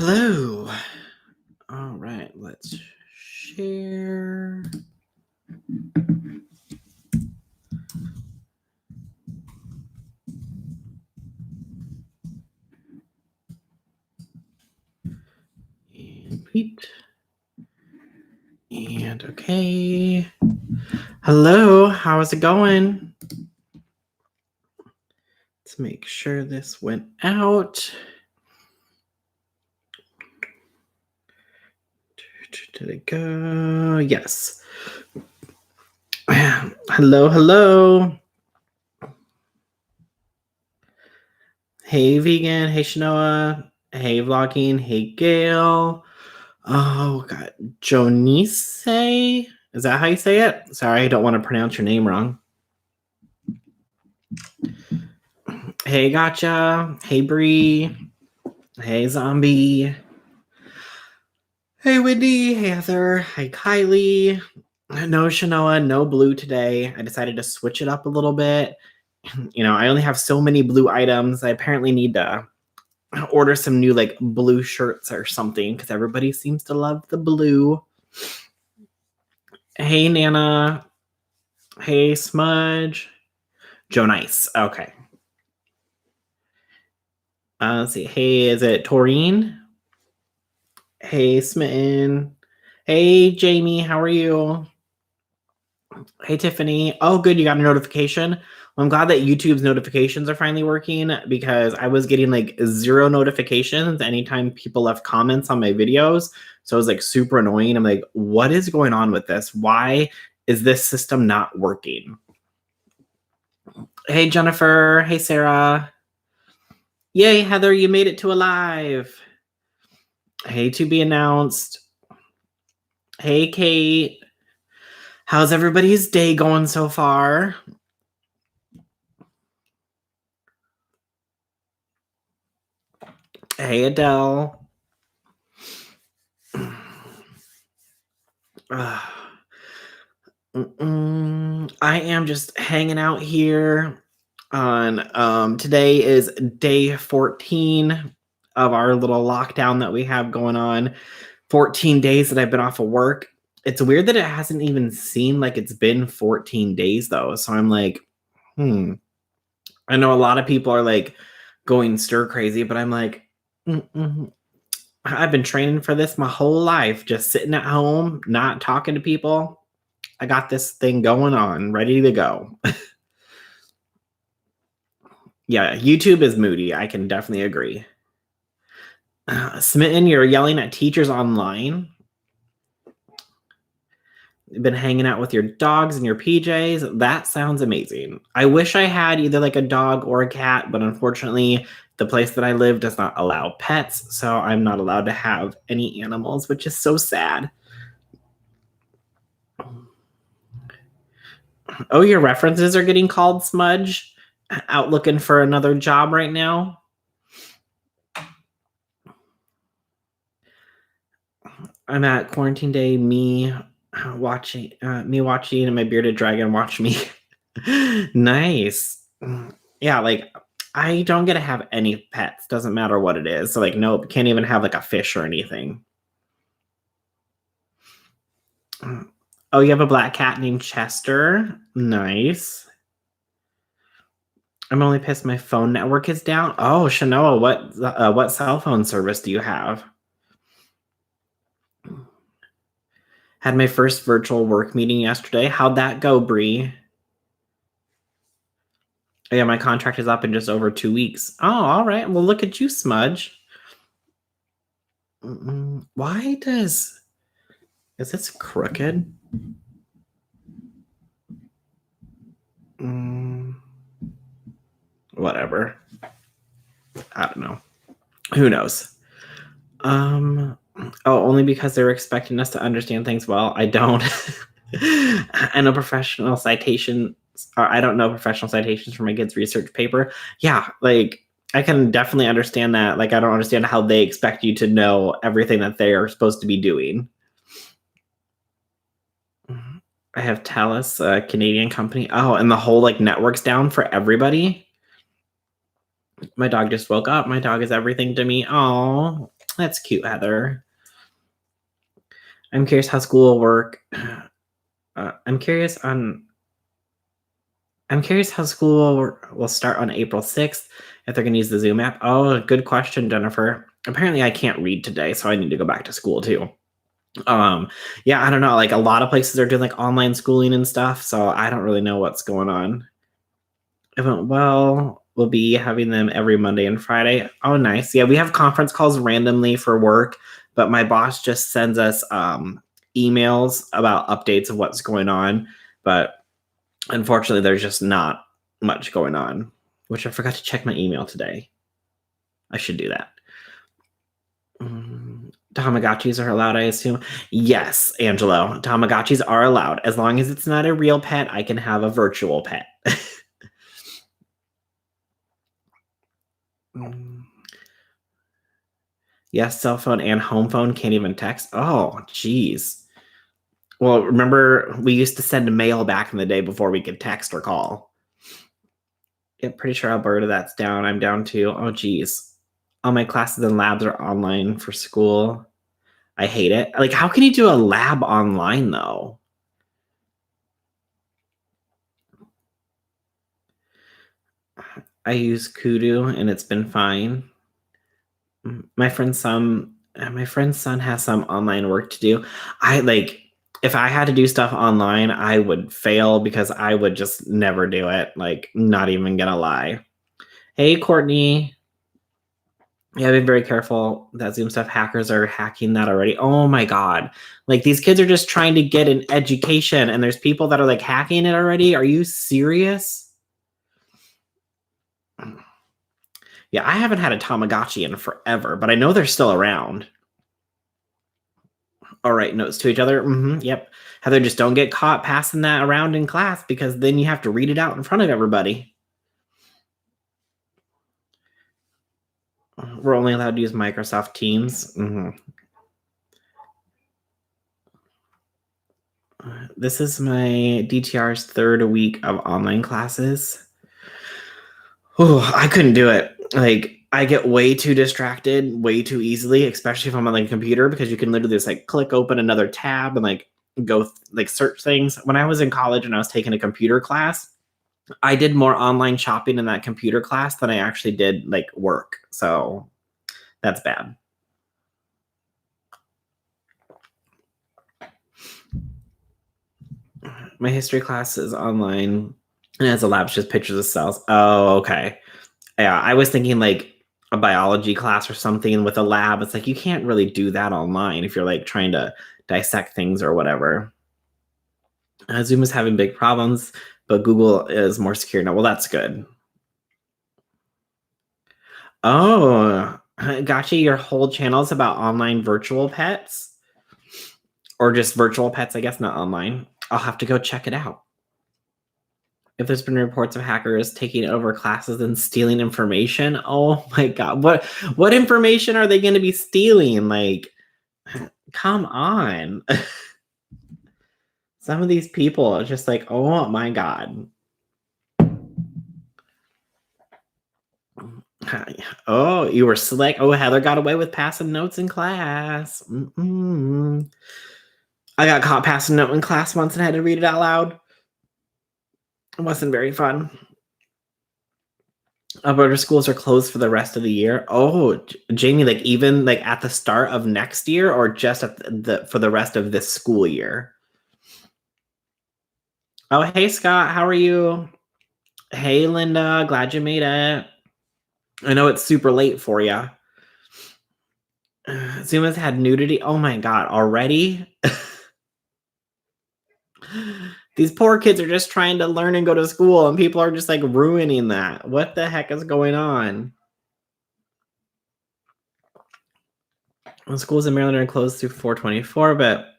Hello. All right, let's share. And Pete. And okay. Hello, how is it going? Let's make sure this went out. Did it go? Yes. Hello. Hey, Vegan. Hey, Shanoa. Hey, Vlogging. Hey, Gail. Oh, God. Jonice? Is that how you say it? Sorry, I don't want to pronounce your name wrong. Hey, Gotcha. Hey, Bree. Hey, Zombie. Hey, Wendy. Hey, Heather. Hey, Kylie. No Shanoa, no blue today. I decided to switch it up a little bit. I only have so many blue items. I apparently need to order some new like blue shirts or something because everybody seems to love the blue. Hey, Nana. Hey, Smudge. Joe Nice. Okay. Let's see. Hey, is it Taurine? Hey, Smitten. Hey, Jamie. How are you? Hey, Tiffany. Oh, good. You got a notification. Well, I'm glad that YouTube's notifications are finally working because I was getting like 0 notifications anytime people left comments on my videos. So it was like super annoying. I'm like, what is going on with this? Why is this system not working? Hey, Jennifer. Hey, Sarah. Yay, Heather, you made it to a live. Hey, to be announced. Hey, Kate. How's everybody's day going so far? Hey, Adele. I am just hanging out here on today is day 14 of our little lockdown that we have going on. 14 days that I've been off of work. It's weird that it hasn't even seemed like it's been 14 days though. So I'm like, I know a lot of people are like going stir crazy, but I'm like, I've been training for this my whole life, just sitting at home, not talking to people. I got this thing going on, ready to go. Yeah, YouTube is moody. I can definitely agree. Smitten, you're yelling at teachers online. You've been hanging out with your dogs and your PJs. That sounds amazing. I wish I had either like a dog or a cat, but unfortunately, the place that I live does not allow pets, so I'm not allowed to have any animals, which is so sad. Oh, your references are getting called, Smudge? Out looking for another job right now? I'm at quarantine day, me watching and my bearded dragon watch me. Nice. Yeah, like I don't get to have any pets, doesn't matter what it is. So like nope, can't even have like a fish or anything. Oh, you have a black cat named Chester. Nice. I'm only pissed my phone network is down. Oh, Shanoa, what cell phone service do you have? Had my first virtual work meeting yesterday. How'd that go, Bree? Yeah, my contract is up in just over 2 weeks. Oh, all right. Well, look at you, Smudge. Why is this crooked? Whatever. I don't know. Who knows? Only because they're expecting us to understand things well. I don't. I know professional citations, or I don't know professional citations for my kids' research paper. Yeah, like I can definitely understand that. Like I don't understand how they expect you to know everything that they are supposed to be doing. I have Talus, a Canadian company. Oh, and the whole like network's down for everybody. My dog just woke up. My dog is everything to me. Oh, That's cute, Heather. I'm curious how school will work. I'm curious how school will start on April 6th, if they're going to use the Zoom app. Oh, good question, Jennifer. Apparently I can't read today, so I need to go back to school too. Yeah, I don't know. Like a lot of places are doing like online schooling and stuff, so I don't really know what's going on. It went well. We'll be having them every Monday and Friday. Oh, nice. Yeah, we have conference calls randomly for work, but my boss just sends us emails about updates of what's going on. But unfortunately, there's just not much going on, which I forgot to check my email today. I should do that. Tamagotchis are allowed, I assume. Yes, Angelo. Tamagotchis are allowed. As long as it's not a real pet, I can have a virtual pet. Yes, cell phone and home phone can't even text. Oh, geez. Well, remember we used to send mail back in the day before we could text or call. Yeah, pretty sure Alberta, that's down. I'm down too. Oh, geez. All my classes and labs are online for school. I hate it. Like, how can you do a lab online, though? I use Kudu, and it's been fine. My friend's son has some online work to do. If I had to do stuff online, I would fail because I would just never do it. Like, not even gonna lie. Hey, Courtney. Yeah, I've been very careful. That Zoom stuff, hackers are hacking that already. Oh my God. Like, these kids are just trying to get an education, and there's people that are like hacking it already. Are you serious? Yeah, I haven't had a Tamagotchi in forever, but I know they're still around. All right, notes to each other. Yep. Heather, just don't get caught passing that around in class because then you have to read it out in front of everybody. We're only allowed to use Microsoft Teams. This is my DTR's third week of online classes. Oh, I couldn't do it. Like, I get way too distracted way too easily, especially if I'm on like a computer, because you can literally just like click open another tab and like go like search things. When I was in college and I was taking a computer class, I did more online shopping in that computer class than I actually did like work. So that's bad. My history class is online and as a lab's just pictures of cells. Oh, okay. Yeah, I was thinking like a biology class or something with a lab. It's like you can't really do that online if you're like trying to dissect things or whatever. Zoom is having big problems, but Google is more secure now. Well, that's good. Oh, gotcha. Your whole channel is about online virtual pets or just virtual pets, I guess, not online. I'll have to go check it out. If there's been reports of hackers taking over classes and stealing information, oh my God, what information are they going to be stealing? Like, come on. Some of these people are just like, oh my God. Oh, you were slick. Oh, Heather got away with passing notes in class. I got caught passing a note in class once and had to read it out loud. It wasn't very fun. Alberta schools are closed for the rest of the year. Oh, Jamie, like even like at the start of next year or just at for the rest of this school year? Oh, hey, Scott, how are you? Hey, Linda, glad you made it. I know it's super late for you. Zoom has had nudity. Oh my God, already? These poor kids are just trying to learn and go to school, and people are just like ruining that. What the heck is going on? Well, schools in Maryland are closed through 4/24, but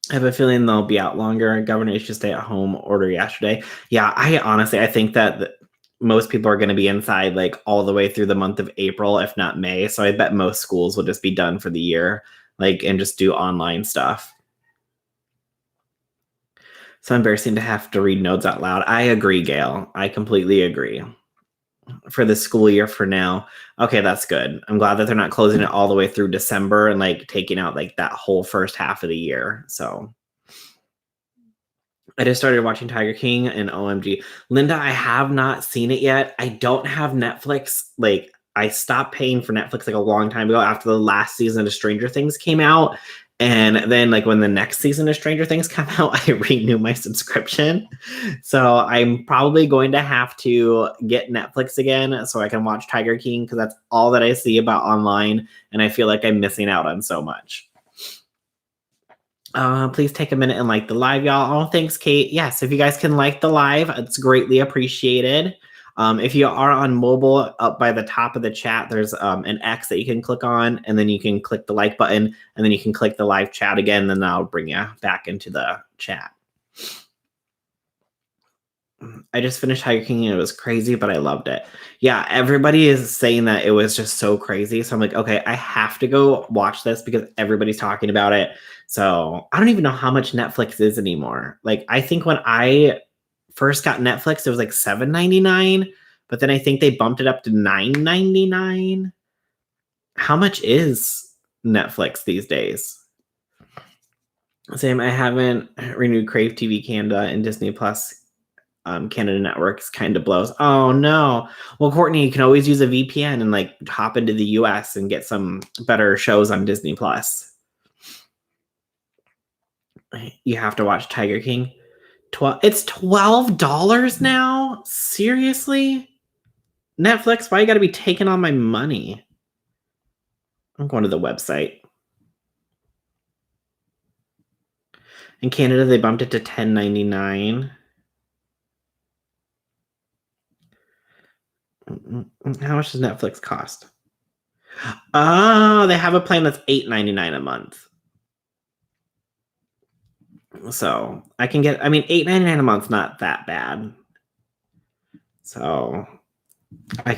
I have a feeling they'll be out longer. Governor issued stay-at-home order yesterday. Yeah, I think that most people are going to be inside like all the way through the month of April, if not May. So I bet most schools will just be done for the year, like, and just do online stuff. So embarrassing to have to read notes out loud. I agree, Gail. I completely agree. for the school year for now. Okay, that's good. I'm glad that they're not closing it all the way through December and like taking out like that whole first half of the year. So I just started watching Tiger King and OMG. Linda, I have not seen it yet. I don't have Netflix. Like I stopped paying for Netflix like a long time ago after the last season of Stranger Things came out. And then like when the next season of Stranger Things come out, I renew my subscription. So I'm probably going to have to get Netflix again so I can watch Tiger King because that's all that I see about online. And I feel like I'm missing out on so much. Please take a minute and like the live, y'all. Oh, thanks, Kate. Yes, if you guys can like the live, it's greatly appreciated. If you are on mobile, up by the top of the chat, there's an X that you can click on, and then you can click the like button, and then you can click the live chat again, and then I'll bring you back into the chat. I just finished Tiger King and it was crazy, but I loved it. Yeah, everybody is saying that it was just so crazy. So I'm like, okay, I have to go watch this because everybody's talking about it. So I don't even know how much Netflix is anymore. Like, I think when I first got Netflix, it was like $7.99, but then I think they bumped it up to $9.99. How much is Netflix these days? Same, I haven't renewed Crave TV Canada and Disney Plus. Canada Networks kind of blows. Oh no. Well, Courtney, you can always use a VPN and like hop into the US and get some better shows on Disney Plus. You have to watch Tiger King. It's $12 now? Seriously? Netflix, why you gotta be taking all my money? I'm going to the website. In Canada, they bumped it to $10.99. How much does Netflix cost? Oh, they have a plan that's $8.99 a month. So I can get, I mean, $8.99 a month's not that bad. So I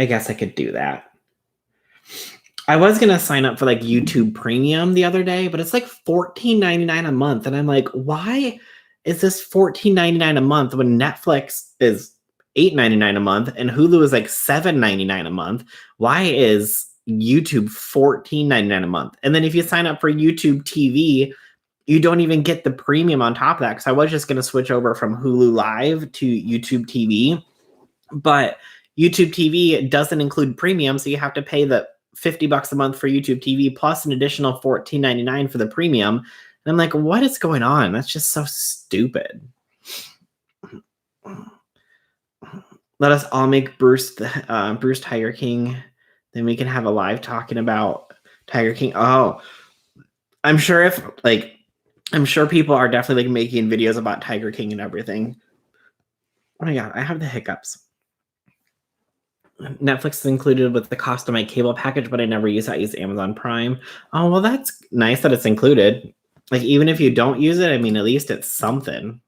guess I could do that. I was gonna sign up for like YouTube Premium the other day, but it's like $14.99 a month. And I'm like, why is this $14.99 a month when Netflix is $8.99 a month and Hulu is like $7.99 a month? Why is YouTube $14.99 a month? And then if you sign up for YouTube TV, you don't even get the premium on top of that. Because I was just going to switch over from Hulu Live to YouTube TV, but YouTube TV doesn't include premium, so you have to pay the $50 a month for YouTube TV plus an additional $14.99 for the premium. And I'm like, what is going on? That's just so stupid. Let us all make Bruce Tiger King. Then we can have a live talking about Tiger King. Oh, I'm sure people are definitely like making videos about Tiger King and everything. Oh my God, I have the hiccups. Netflix is included with the cost of my cable package, but I never use it. I use Amazon Prime. Oh, well, that's nice that it's included. Like, even if you don't use it, I mean, at least it's something.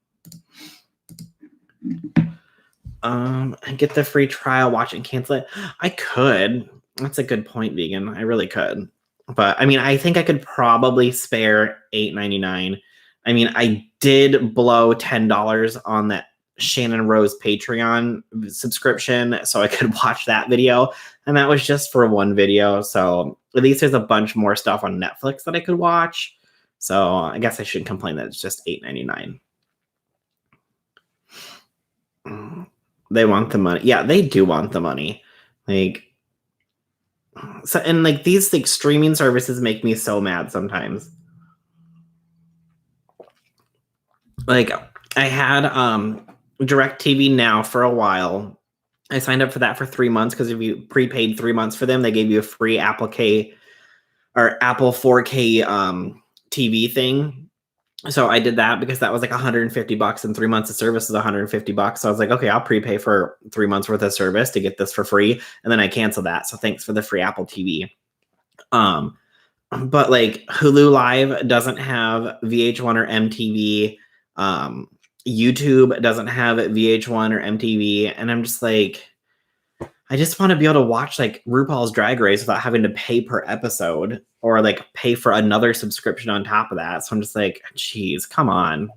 Get the free trial, watch it, and cancel it. I could. That's a good point, Vegan. I really could. But I mean, I think I could probably spare $8.99. I mean, I did blow $10 on that Shannon Rose Patreon subscription so I could watch that video, and that was just for one video. So at least there's a bunch more stuff on Netflix that I could watch. So I guess I shouldn't complain that it's just $8.99. They want the money. Yeah, they do want the money. Like, so, and like these like streaming services make me so mad sometimes. Like, I had DirecTV Now for a while. I signed up for that for 3 months because if you prepaid 3 months for them, they gave you a free Apple 4K TV thing. So I did that because that was like $150 and 3 months of service is $150. So I was like, okay, I'll prepay for 3 months worth of service to get this for free. And then I canceled that. So thanks for the free Apple TV. But like Hulu Live doesn't have VH1 or MTV. YouTube doesn't have VH1 or MTV. And I'm just like, I just want to be able to watch like RuPaul's Drag Race without having to pay per episode or like pay for another subscription on top of that. So I'm just like, geez, come on.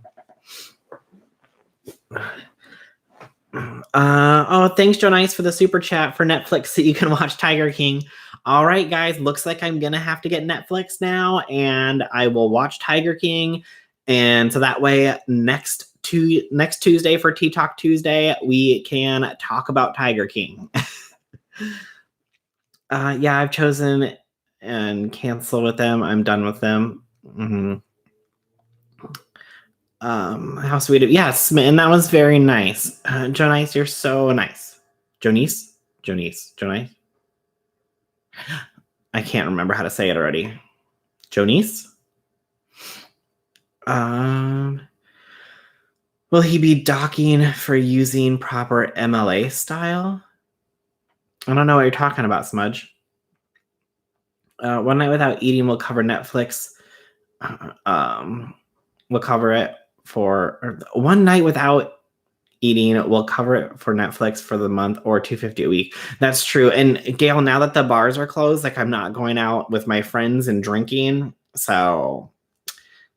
Oh, thanks, Joe Nice, for the super chat for Netflix so you can watch Tiger King. All right, guys, looks like I'm gonna have to get Netflix now, and I will watch Tiger King. And so that way, next Tuesday for Tea Talk Tuesday, we can talk about Tiger King. Yeah, I've chosen and cancel with them. I'm done with them. How sweet of yes, and that was very nice. Jonice, you're so nice. Jonice? Jonice? I can't remember how to say it already. Jonice? Will he be docking for using proper MLA style? I don't know what you're talking about, Smudge. One Night Without Eating will cover Netflix. We'll cover it for One Night Without Eating will cover it for Netflix for the month, or $250 a week. That's true. And Gail, now that the bars are closed, like I'm not going out with my friends and drinking. So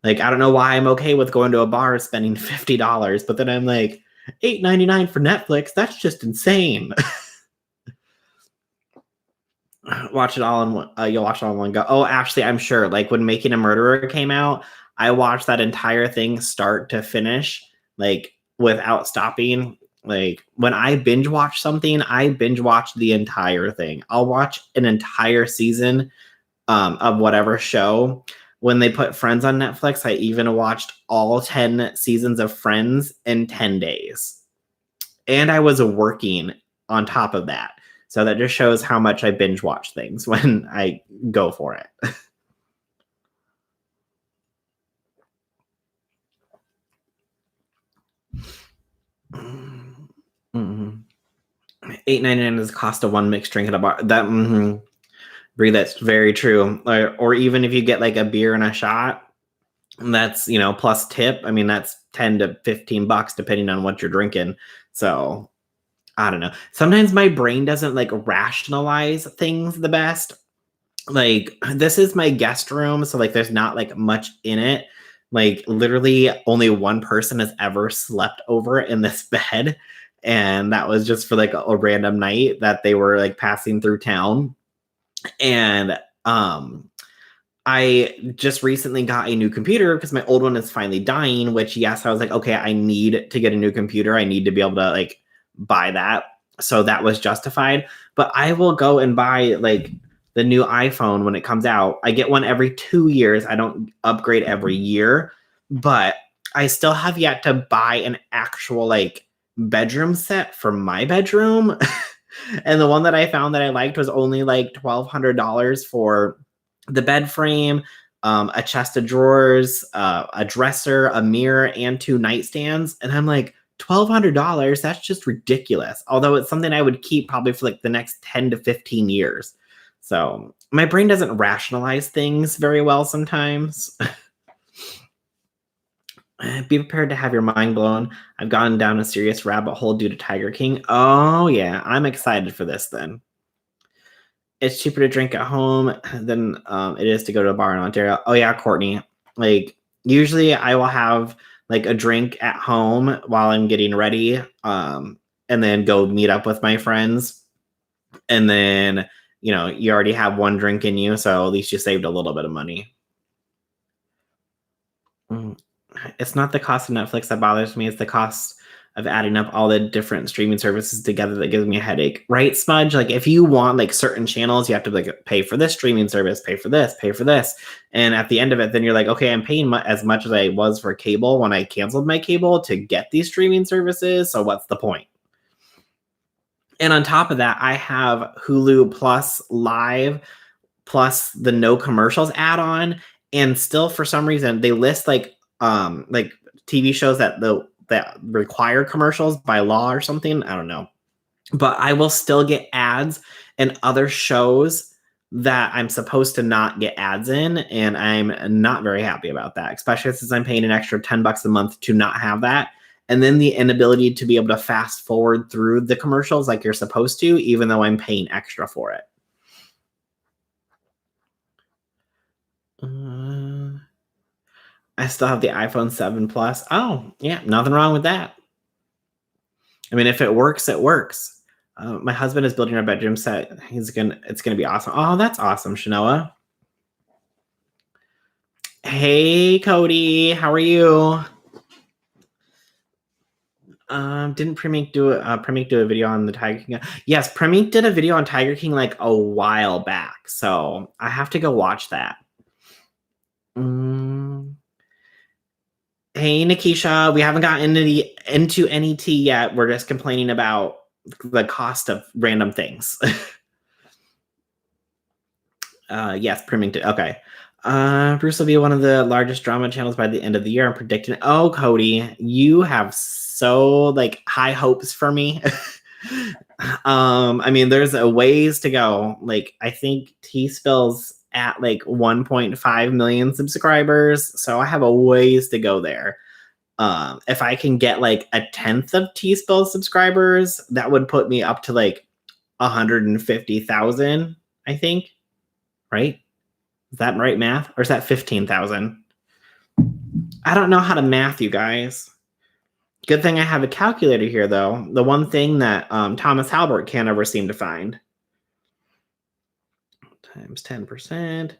like I don't know why I'm okay with going to a bar spending $50, but then I'm like $8.99 for Netflix. That's just insane. Watch it all in one. You'll watch it all in one go. Oh, actually, I'm sure. Like when Making a Murderer came out, I watched that entire thing start to finish, like without stopping. Like when I binge watch something, I binge watch the entire thing. I'll watch an entire season of whatever show. When they put Friends on Netflix, I even watched all 10 seasons of Friends in 10 days. And I was working on top of that. So that just shows how much I binge watch things when I go for it. $8.99 is the cost of one mixed drink at a bar. That Brie, that's very true. Or even if you get like a beer and a shot, that's plus tip. I mean, that's $10 to $15 depending on what you're drinking. So I don't know. Sometimes my brain doesn't like rationalize things the best. Like this is my guest room, so like there's not like much in it. Like literally only one person has ever slept over in this bed, and that was just for like a random night that they were like passing through town. And I just recently got a new computer because my old one is finally dying, which yes, I was like, okay, I need to get a new computer. I need to be able to like buy that. So that was justified. But I will go and buy like the new iPhone when it comes out. I get one every 2 years. I don't upgrade every year, but I still have yet to buy an actual like bedroom set for my bedroom. And the one that I found that I liked was only like $1,200 for the bed frame, a chest of drawers, a dresser, a mirror, and 2 nightstands. And I'm like, $1,200? That's just ridiculous. Although it's something I would keep probably for like the next 10 to 15 years. So my brain doesn't rationalize things very well sometimes. Be prepared to have your mind blown. I've gone down a serious rabbit hole due to Tiger King. Oh, yeah. I'm excited for this then. It's cheaper to drink at home than it is to go to a bar in Ontario. Oh, yeah, Courtney. Like, usually I will have like a drink at home while I'm getting ready and then go meet up with my friends. And then, you already have one drink in you. So at least you saved a little bit of money. It's not the cost of Netflix that bothers me. It's the cost of adding up all the different streaming services together that gives me a headache. Right, Smudge? Like if you want like certain channels, you have to like pay for this streaming service, pay for this, pay for this. And at the end of it, then you're like, okay, I'm paying as much as I was for cable when I canceled my cable to get these streaming services. So what's the point? And on top of that, I have Hulu Plus Live plus the no commercials add-on. And still for some reason they list like TV shows that require commercials by law or something. I don't know. But I will still get ads and other shows that I'm supposed to not get ads in. And I'm not very happy about that, especially since I'm paying an extra $10 a month to not have that. And then the inability to be able to fast forward through the commercials like you're supposed to, even though I'm paying extra for it. I still have the iPhone 7 Plus. Oh, yeah, nothing wrong with that. I mean, if it works, it works. My husband is building our bedroom set. It's gonna be awesome. Oh, that's awesome, Shanoa. Hey, Cody, how are you? Didn't Premik do a video on the Tiger King? Yes, Premik did a video on Tiger King like a while back, so I have to go watch that. Hey, Nikisha, we haven't gotten into any tea yet. We're just complaining about the cost of random things. Yes, Premik did. Okay. Bruce will be one of the largest drama channels by the end of the year. I'm predicting. Oh, Cody, you have so like high hopes for me. I mean, there's a ways to go. Like, I think T-Spill's at like 1.5 million subscribers, so I have a ways to go there. If I can get like a 10th of T-Spill subscribers, that would put me up to like 150,000, I think. Right? Is that right math? Or is that 15,000? I don't know how to math, you guys. Good thing I have a calculator here, though. The one thing that Thomas Halbert can't ever seem to find. Times 10%.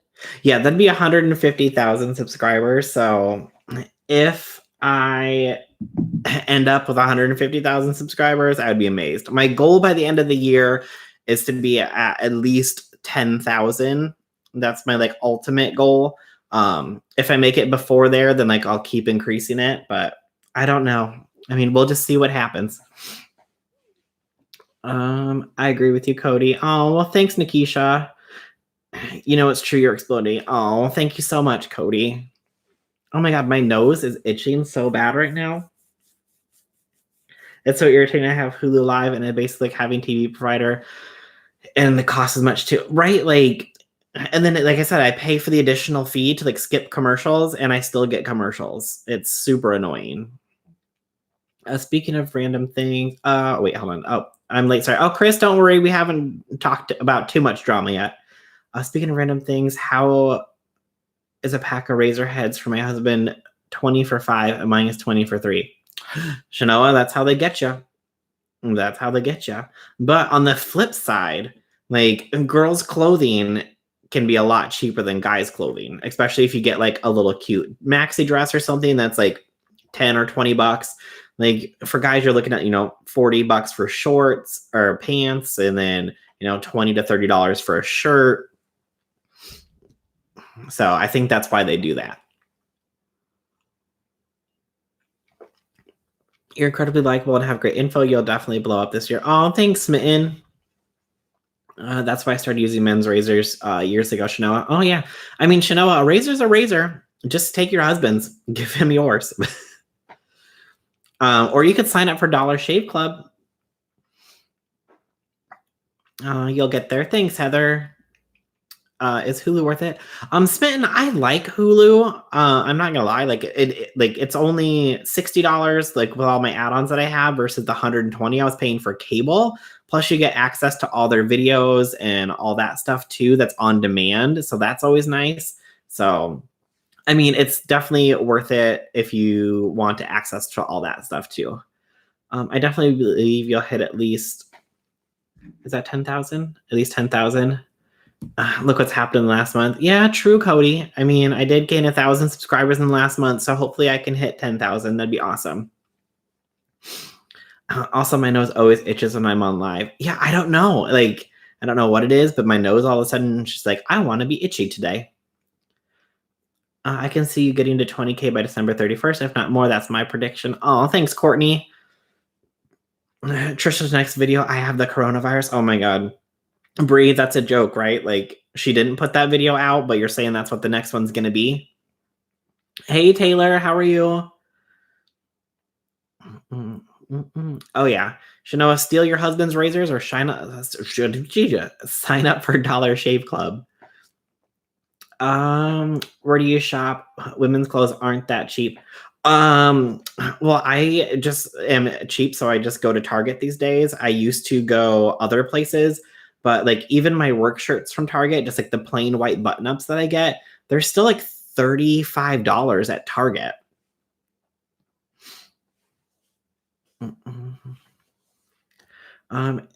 Yeah, that'd be 150,000 subscribers. So if I end up with 150,000 subscribers, I would be amazed. My goal by the end of the year is to be at least 10,000. That's my like ultimate goal. If I make it before there, then like I'll keep increasing it, but I don't know. I mean, we'll just see what happens. I agree with you, Cody. Oh, well, thanks, Nikisha. You know, it's true. You're exploding. Oh, thank you so much, Cody. Oh my God, my nose is itching so bad right now. It's so irritating. I have Hulu Live and I basically like having TV provider and the cost is much too, right? Like, and then like I said, I pay for the additional fee to like skip commercials and I still get commercials. It's super annoying. Speaking of random things, wait, hold on. Oh, I'm late. Sorry. Oh, Chris, don't worry. We haven't talked about too much drama yet. Speaking of random things, how is a pack of razor heads for my husband 20 for 5 and mine is 20 for 3? Shanoa, that's how they get you. That's how they get you. But on the flip side, like girls' clothing can be a lot cheaper than guys' clothing, especially if you get like a little cute maxi dress or something that's like 10 or 20 bucks. Like for guys, you're looking at, 40 bucks for shorts or pants, and then, $20 to $30 for a shirt. So I think that's why they do that. You're incredibly likable and have great info. You'll definitely blow up this year. Oh, thanks, Smitten. That's why I started using men's razors years ago, Shanoa. Oh, yeah. I mean, Shanoa, a razor's a razor. Just take your husband's. Give him yours. Or you could sign up for Dollar Shave Club. You'll get there. Thanks, Heather. Is Hulu worth it? Smitten, I like Hulu. I'm not gonna lie, like it's only $60, like with all my add-ons that I have, versus the $120 I was paying for cable. Plus, you get access to all their videos and all that stuff too. That's on demand, so that's always nice. So, I mean, it's definitely worth it if you want to access to all that stuff too. I definitely believe you'll hit at least. Is that 10,000? At least 10,000. Look what's happened in the last month. Yeah, true, Cody. I mean, I did gain 1,000 subscribers in the last month, so hopefully I can hit 10,000. That'd be awesome. Also, my nose always itches when I'm on live. Yeah, I don't know. Like, I don't know what it is, but my nose all of a sudden just like, I want to be itchy today. I can see you getting to 20K by December 31st, if not more. That's my prediction. Oh, thanks, Courtney. Trisha's next video, I have the coronavirus. Oh my God. Bree, that's a joke, right? Like, she didn't put that video out, but you're saying that's what the next one's going to be? Hey, Taylor, how are you? Oh, yeah. Shanoa, steal your husband's razors or sign up for Dollar Shave Club. Where do you shop? Women's clothes aren't that cheap. Well, I just am cheap, so I just go to Target these days. I used to go other places, but like even my work shirts from Target, just like the plain white button-ups that I get, they're still like $35 at Target.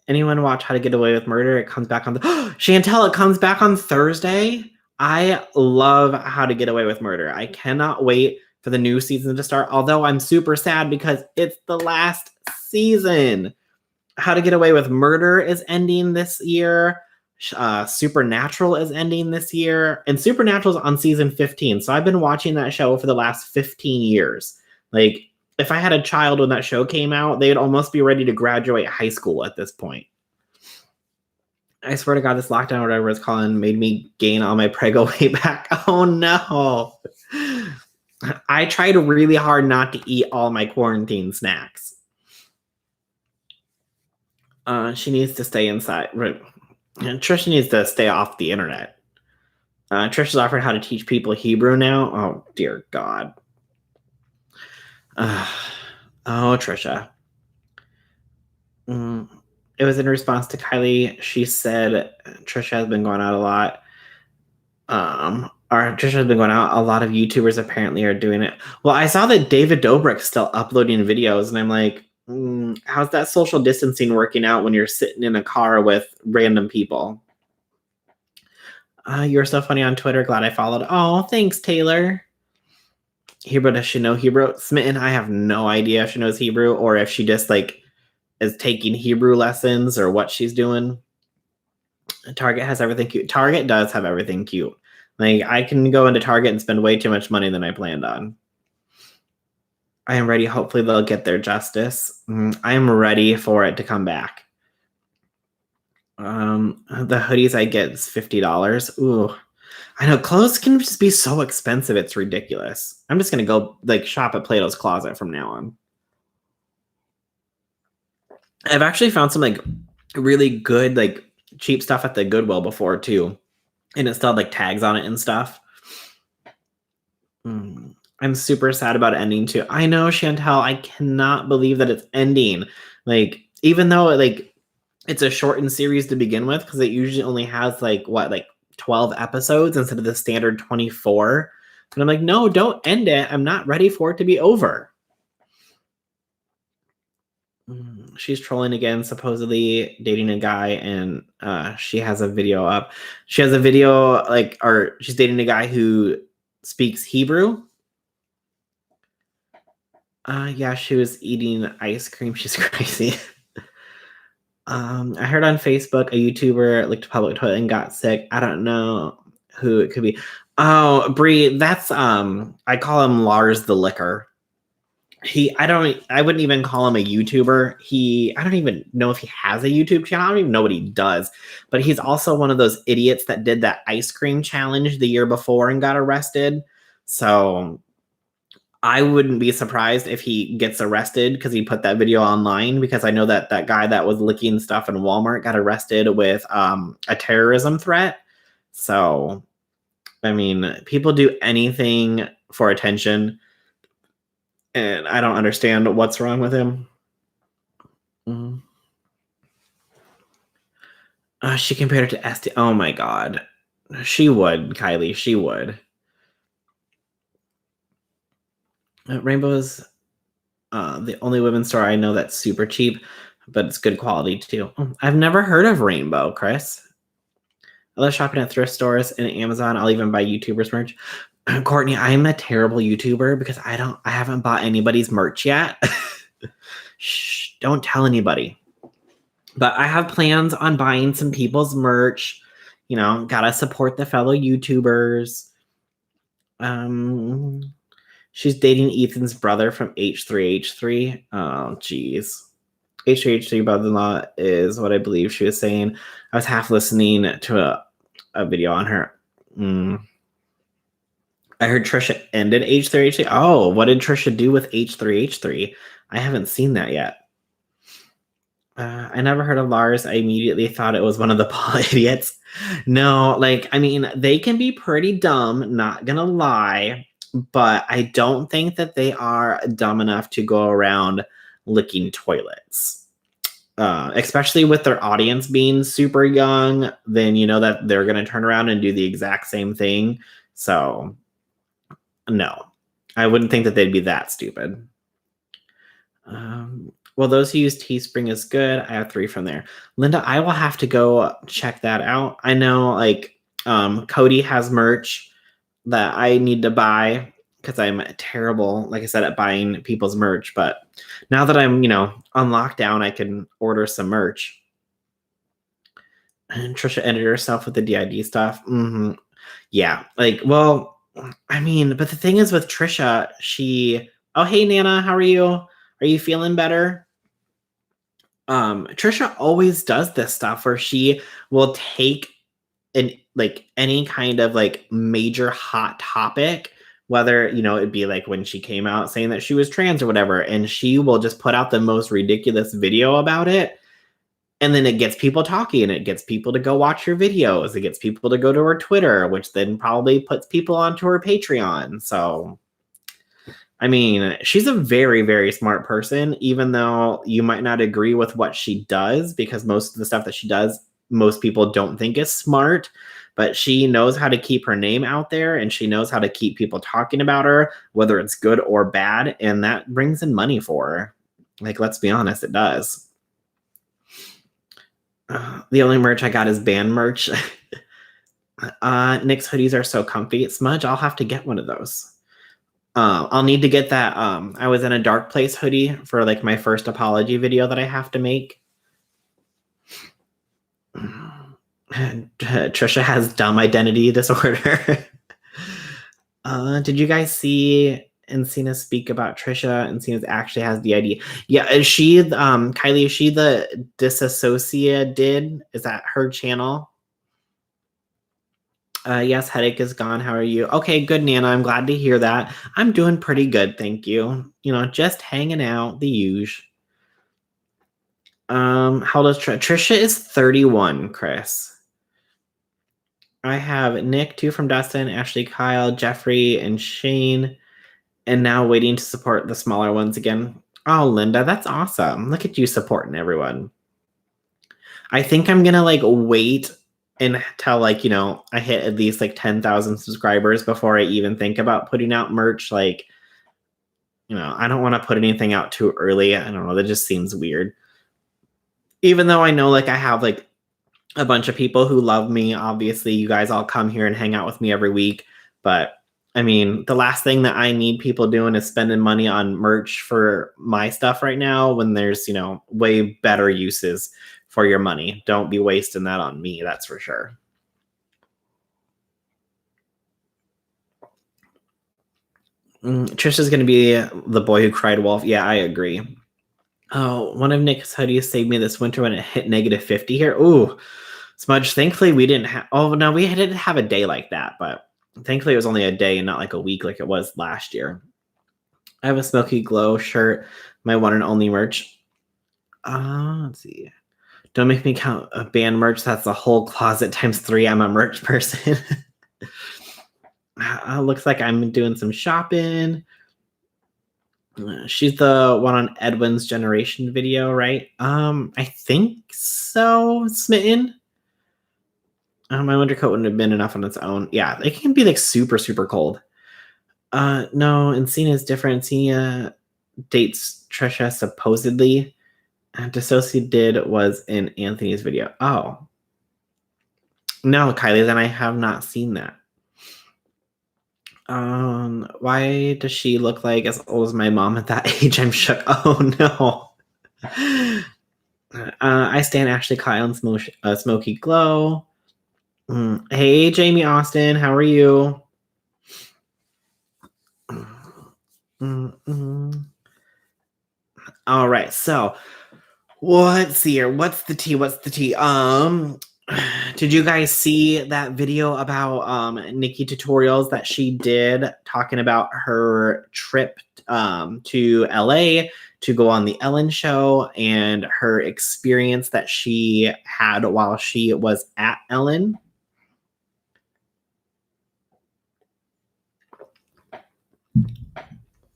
Anyone watch How to Get Away with Murder? It comes back on the Chantel, it comes back on Thursday. I love How to Get Away with Murder. I cannot wait for the new season to start, although I'm super sad because it's the last season. How to Get Away with Murder is ending this year. Supernatural is ending this year, and Supernatural's on season 15. So I've been watching that show for the last 15 years. Like, if I had a child when that show came out, they'd almost be ready to graduate high school at this point. I swear to God, this lockdown, or whatever it's called, made me gain all my prego weight back. Oh no. I tried really hard not to eat all my quarantine snacks. She needs to stay inside. Trisha needs to stay off the internet. Trisha's offered how to teach people Hebrew now. Oh, dear God. Oh, Trisha. It was in response to Kylie. She said Trisha has been going out a lot. Trisha has been going out. A lot of YouTubers apparently are doing it. Well, I saw that David Dobrik's still uploading videos, and I'm like, how's that social distancing working out when you're sitting in a car with random people? You're so funny on Twitter. Glad I followed. Oh, thanks, Taylor. Hebrew, does she know Hebrew? Smitten, I have no idea if she knows Hebrew or if she just like is taking Hebrew lessons or what she's doing. Target has everything cute. Target does have everything cute. Like, I can go into Target and spend way too much money than I planned on. I am ready. Hopefully they'll get their justice. I am ready for it to come back. The hoodies I get is $50. Ooh. I know clothes can just be so expensive. It's ridiculous. I'm just going to go like shop at Plato's Closet from now on. I've actually found some like really good, like cheap stuff at the Goodwill before too. And it still had like tags on it and stuff. I'm super sad about it ending too. I know, Chantel, I cannot believe that it's ending. Like, even though it's a shortened series to begin with, because it usually only has like 12 episodes instead of the standard 24. And I'm like, no, don't end it. I'm not ready for it to be over. She's trolling again, supposedly dating a guy, and she has a video up. She has a video or she's dating a guy who speaks Hebrew. Yeah, she was eating ice cream. She's crazy. I heard on Facebook a YouTuber licked a public toilet and got sick. I don't know who it could be. Oh, Bree, that's I call him Lars the Licker. I wouldn't even call him a YouTuber. I don't even know if he has a YouTube channel. I don't even know what he does. But he's also one of those idiots that did that ice cream challenge the year before and got arrested. So I wouldn't be surprised if he gets arrested because he put that video online, because I know that that guy that was licking stuff in Walmart got arrested with a terrorism threat. So, I mean, people do anything for attention, and I don't understand what's wrong with him. She compared it to Esty. Oh my God. She would, Kylie. She would. Rainbow's the only women's store I know that's super cheap, but it's good quality too. I've never heard of Rainbow, Chris. I love shopping at thrift stores and Amazon. I'll even buy YouTubers merch. Courtney, I'm a terrible YouTuber because I haven't bought anybody's merch yet. Shh, don't tell anybody. But I have plans on buying some people's merch. You know, gotta support the fellow YouTubers. She's dating Ethan's brother from H3H3. Oh, geez. H3H3 brother-in-law is what I believe she was saying. I was half listening to a video on her. I heard Trisha ended H3H3. Oh, what did Trisha do with H3H3? I haven't seen that yet. I never heard of Lars. I immediately thought it was one of the Paul idiots. No, I mean, they can be pretty dumb, not gonna lie, but I don't think that they are dumb enough to go around licking toilets. Especially with their audience being super young, then you know that they're gonna turn around and do the exact same thing. So, no, I wouldn't think that they'd be that stupid. Well, those who use Teespring is good. I have 3 from there. Linda, I will have to go check that out. I know like Cody has merch that I need to buy because I'm terrible, like I said, at buying people's merch. But now that I'm, on lockdown, I can order some merch. And Trisha edited herself with the DID stuff. Yeah, like, well, I mean, but the thing is with Trisha, oh, hey, Nana, how are you? Are you feeling better? Trisha always does this stuff where she will take any kind of like major hot topic, whether it'd be like when she came out saying that she was trans or whatever, and she will just put out the most ridiculous video about it, and then it gets people talking, and it gets people to go watch her videos, it gets people to go to her Twitter, which then probably puts people onto her Patreon. So I mean, she's a very, very smart person, even though you might not agree with what she does, because most of the stuff that she does, most people don't think is smart, but she knows how to keep her name out there, and she knows how to keep people talking about her, whether it's good or bad, and that brings in money for her. Like, let's be honest, it does. The only merch I got is band merch. Nick's hoodies are so comfy. Smudge, I'll have to get one of those. I'll need to get that. I was in a dark place hoodie for like my first apology video that I have to make. Trisha has dumb identity disorder. Did you guys see Encina speak about Trisha? Encina actually has the ID. Yeah, is she Kylie, is she the Disassociated? Is that her channel? Yes, headache is gone. How are you? Okay, good, Nana. I'm glad to hear that. I'm doing pretty good, thank you. Just hanging out, the usual. How old is Trisha is 31, Chris. I have Nick, 2 from Dustin, Ashley, Kyle, Jeffrey, and Shane, and now waiting to support the smaller ones again. Oh, Linda, that's awesome. Look at you supporting everyone. I think I'm gonna like wait until like, I hit at least like 10,000 subscribers before I even think about putting out merch. Like, I don't want to put anything out too early. I don't know. That just seems weird. Even though I know like I have like a bunch of people who love me. Obviously, you guys all come here and hang out with me every week. But I mean, the last thing that I need people doing is spending money on merch for my stuff right now when there's, way better uses for your money. Don't be wasting that on me, that's for sure. Trisha's going to be the boy who cried wolf. Yeah, I agree. Oh, one of Nick's hoodies saved me this winter when it hit -50 here. Ooh, Smudge, thankfully we didn't have, no, we didn't have a day like that, but thankfully it was only a day and not like a week like it was last year. I have a Smoky Glow shirt, my one and only merch. Let's see. Don't make me count a band merch. That's a whole closet times 3. I'm a merch person. Looks like I'm doing some shopping. She's the one on Edwin's Generation video, right? I think so, Smitten. My winter coat wouldn't have been enough on its own. Yeah, it can be like super, super cold. No, Encina is different. Encina dates Trisha supposedly. Dissociated was in Anthony's video. Oh. No, Kylie, then I have not seen that. Why does she look like as old as my mom at that age? I'm shook. Oh no. I stand Ashley, Kyle, and Smoky Glow. Hey, Jamie Austin, how are you? All right, so let's see here. What's the tea? Did you guys see that video about Nikki Tutorials that she did talking about her trip to LA to go on the Ellen show and her experience that she had while she was at Ellen?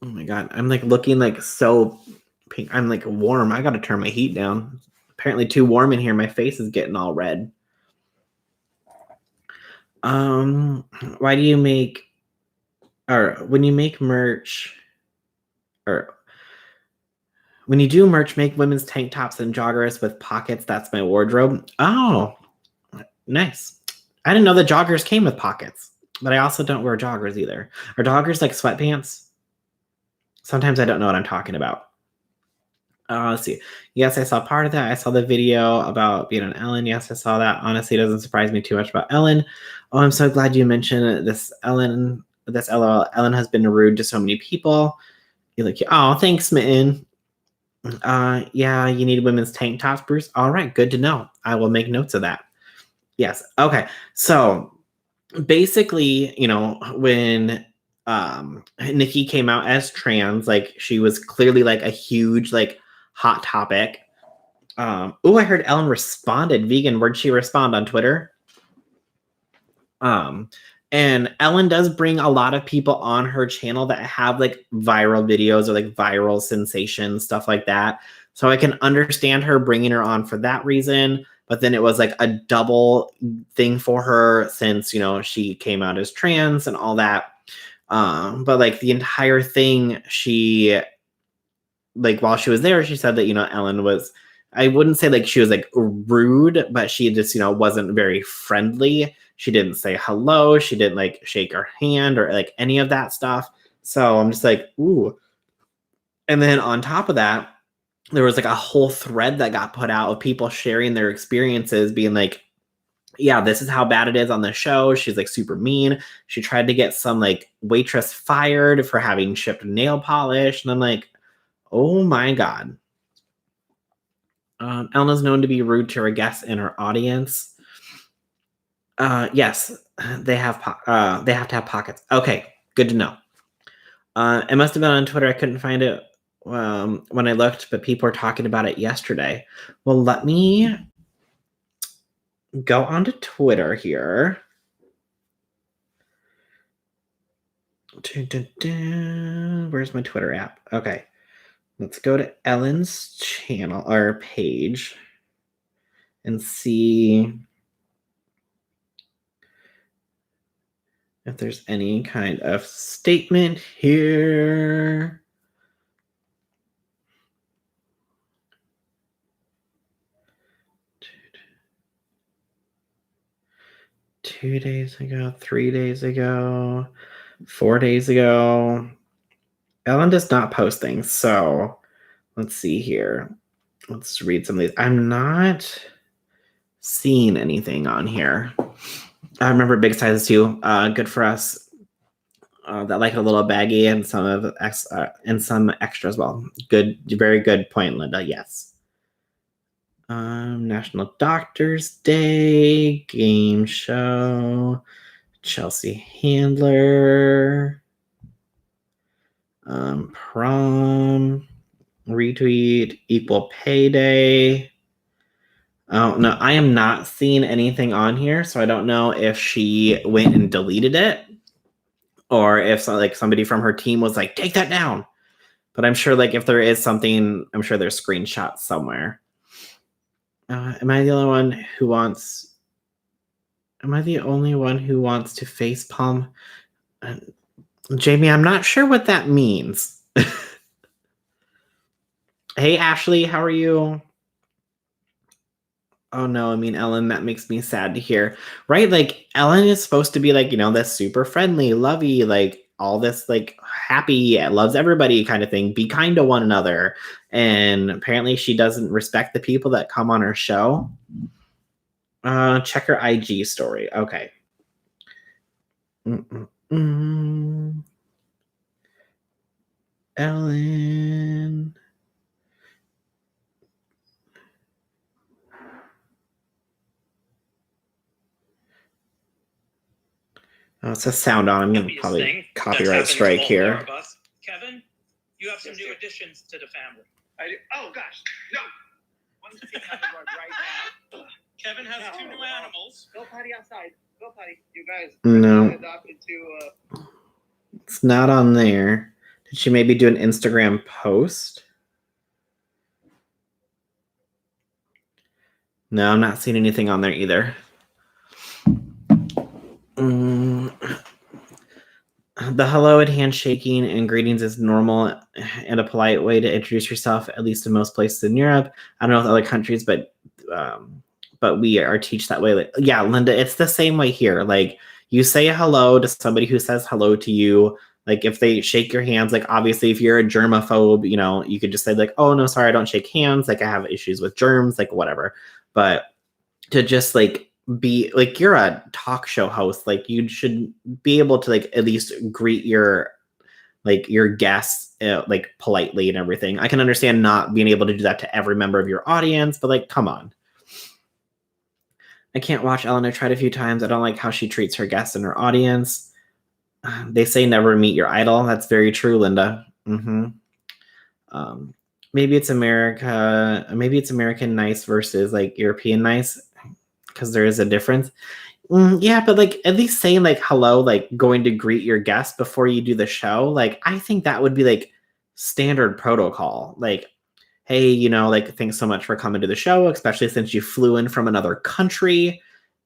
Oh my god, I'm like looking like so pink. I'm like warm. I gotta turn my heat down. Apparently too warm in here. My face is getting all red. Why do you make, or when you make merch, or When you do merch, make women's tank tops and joggers with pockets. That's my wardrobe. Oh, nice. I didn't know that joggers came with pockets, but I also don't wear joggers either. Are joggers like sweatpants? Sometimes I don't know what I'm talking about. Let's see. Yes, I saw part of that. I saw the video about being on Ellen. Yes, I saw that. Honestly, it doesn't surprise me too much about Ellen. Oh, I'm so glad you mentioned this Ellen. This LOL. Ellen has been rude to so many people. You're like, oh, thanks, Mitten. Yeah, you need women's tank tops, Bruce. All right, good to know. I will make notes of that. Yes. Okay. So basically, when Nikki came out as trans, like she was clearly like a huge like hot topic. I heard Ellen responded vegan. Where'd she respond on Twitter? And Ellen does bring a lot of people on her channel that have like viral videos or like viral sensation stuff like that. So I can understand her bringing her on for that reason. But then it was like a double thing for her since, she came out as trans and all that. But like the entire thing, she, like while she was there, she said that, Ellen was, I wouldn't say like she was like rude, but she just, wasn't very friendly. She didn't say hello. She didn't like shake her hand or like any of that stuff. So I'm just like, ooh. And then on top of that, there was like a whole thread that got put out of people sharing their experiences, being like, yeah, this is how bad it is on the show. She's like super mean. She tried to get some like waitress fired for having shipped nail polish. And I'm like, oh my God. Ellen is known to be rude to her guests and her audience. Yes, they have to have pockets. Okay, good to know. It must have been on Twitter. I couldn't find it when I looked, but people were talking about it yesterday. Well, let me go onto Twitter here. Where's my Twitter app? Okay, let's go to Ellen's channel or page and see if there's any kind of statement here. Two days ago, 3 days ago, 4 days ago. Ellen does not post things, so let's see here. Let's read some of these. I'm not seeing anything on here. I remember big sizes too. Good for us. That like a little baggy and some extra as well. Good, very good point, Linda. Yes. National Doctors Day, game show, Chelsea Handler, prom, retweet, equal pay day. Oh, no, I am not seeing anything on here, so I don't know if she went and deleted it or if like somebody from her team was like, take that down. But I'm sure like if there is something, I'm sure there's screenshots somewhere. Am I the only one who wants to face palm? Jamie, I'm not sure what that means. Hey, Ashley, how are you? Oh no, I mean, Ellen, that makes me sad to hear. Right? Like, Ellen is supposed to be like, this super friendly, lovey, like all this like happy, loves everybody kind of thing, be kind to one another. And apparently she doesn't respect the people that come on her show. Check her IG story. Okay. Ellen. Oh, it's a sound on. I'm going to probably copyright strike here. Kevin, you have some new additions to the family. Oh, gosh. No. One's being right now. Kevin has two new animals. Go potty outside. Go potty. You guys. No. Adopted two. It's not on there. Did she maybe do an Instagram post? No, I'm not seeing anything on there either. The hello and handshaking and greetings is normal and a polite way to introduce yourself, at least in most places in Europe. I don't know if other countries, but we are teach that way. Like, yeah, Linda, it's the same way here. Like you say hello to somebody who says hello to you. Like if they shake your hands, like obviously if you're a germaphobe, you know, you could just say like, oh no, sorry, I don't shake hands. Like I have issues with germs, like whatever. But to just like be like you're a talk show host, like you should be able to like at least greet your guests like politely and everything. I can understand not being able to do that to every member of your audience, but like come on. I can't watch Ellen. I tried a few times. I don't like how she treats her guests and her audience. They say never meet your idol. That's very true, Linda. Maybe it's America. Maybe it's American nice versus like European nice, because there is a difference. Yeah, but like at least saying like hello, like going to greet your guests before you do the show, like I think that would be like standard protocol. Like, hey, you know, like thanks so much for coming to the show, especially since you flew in from another country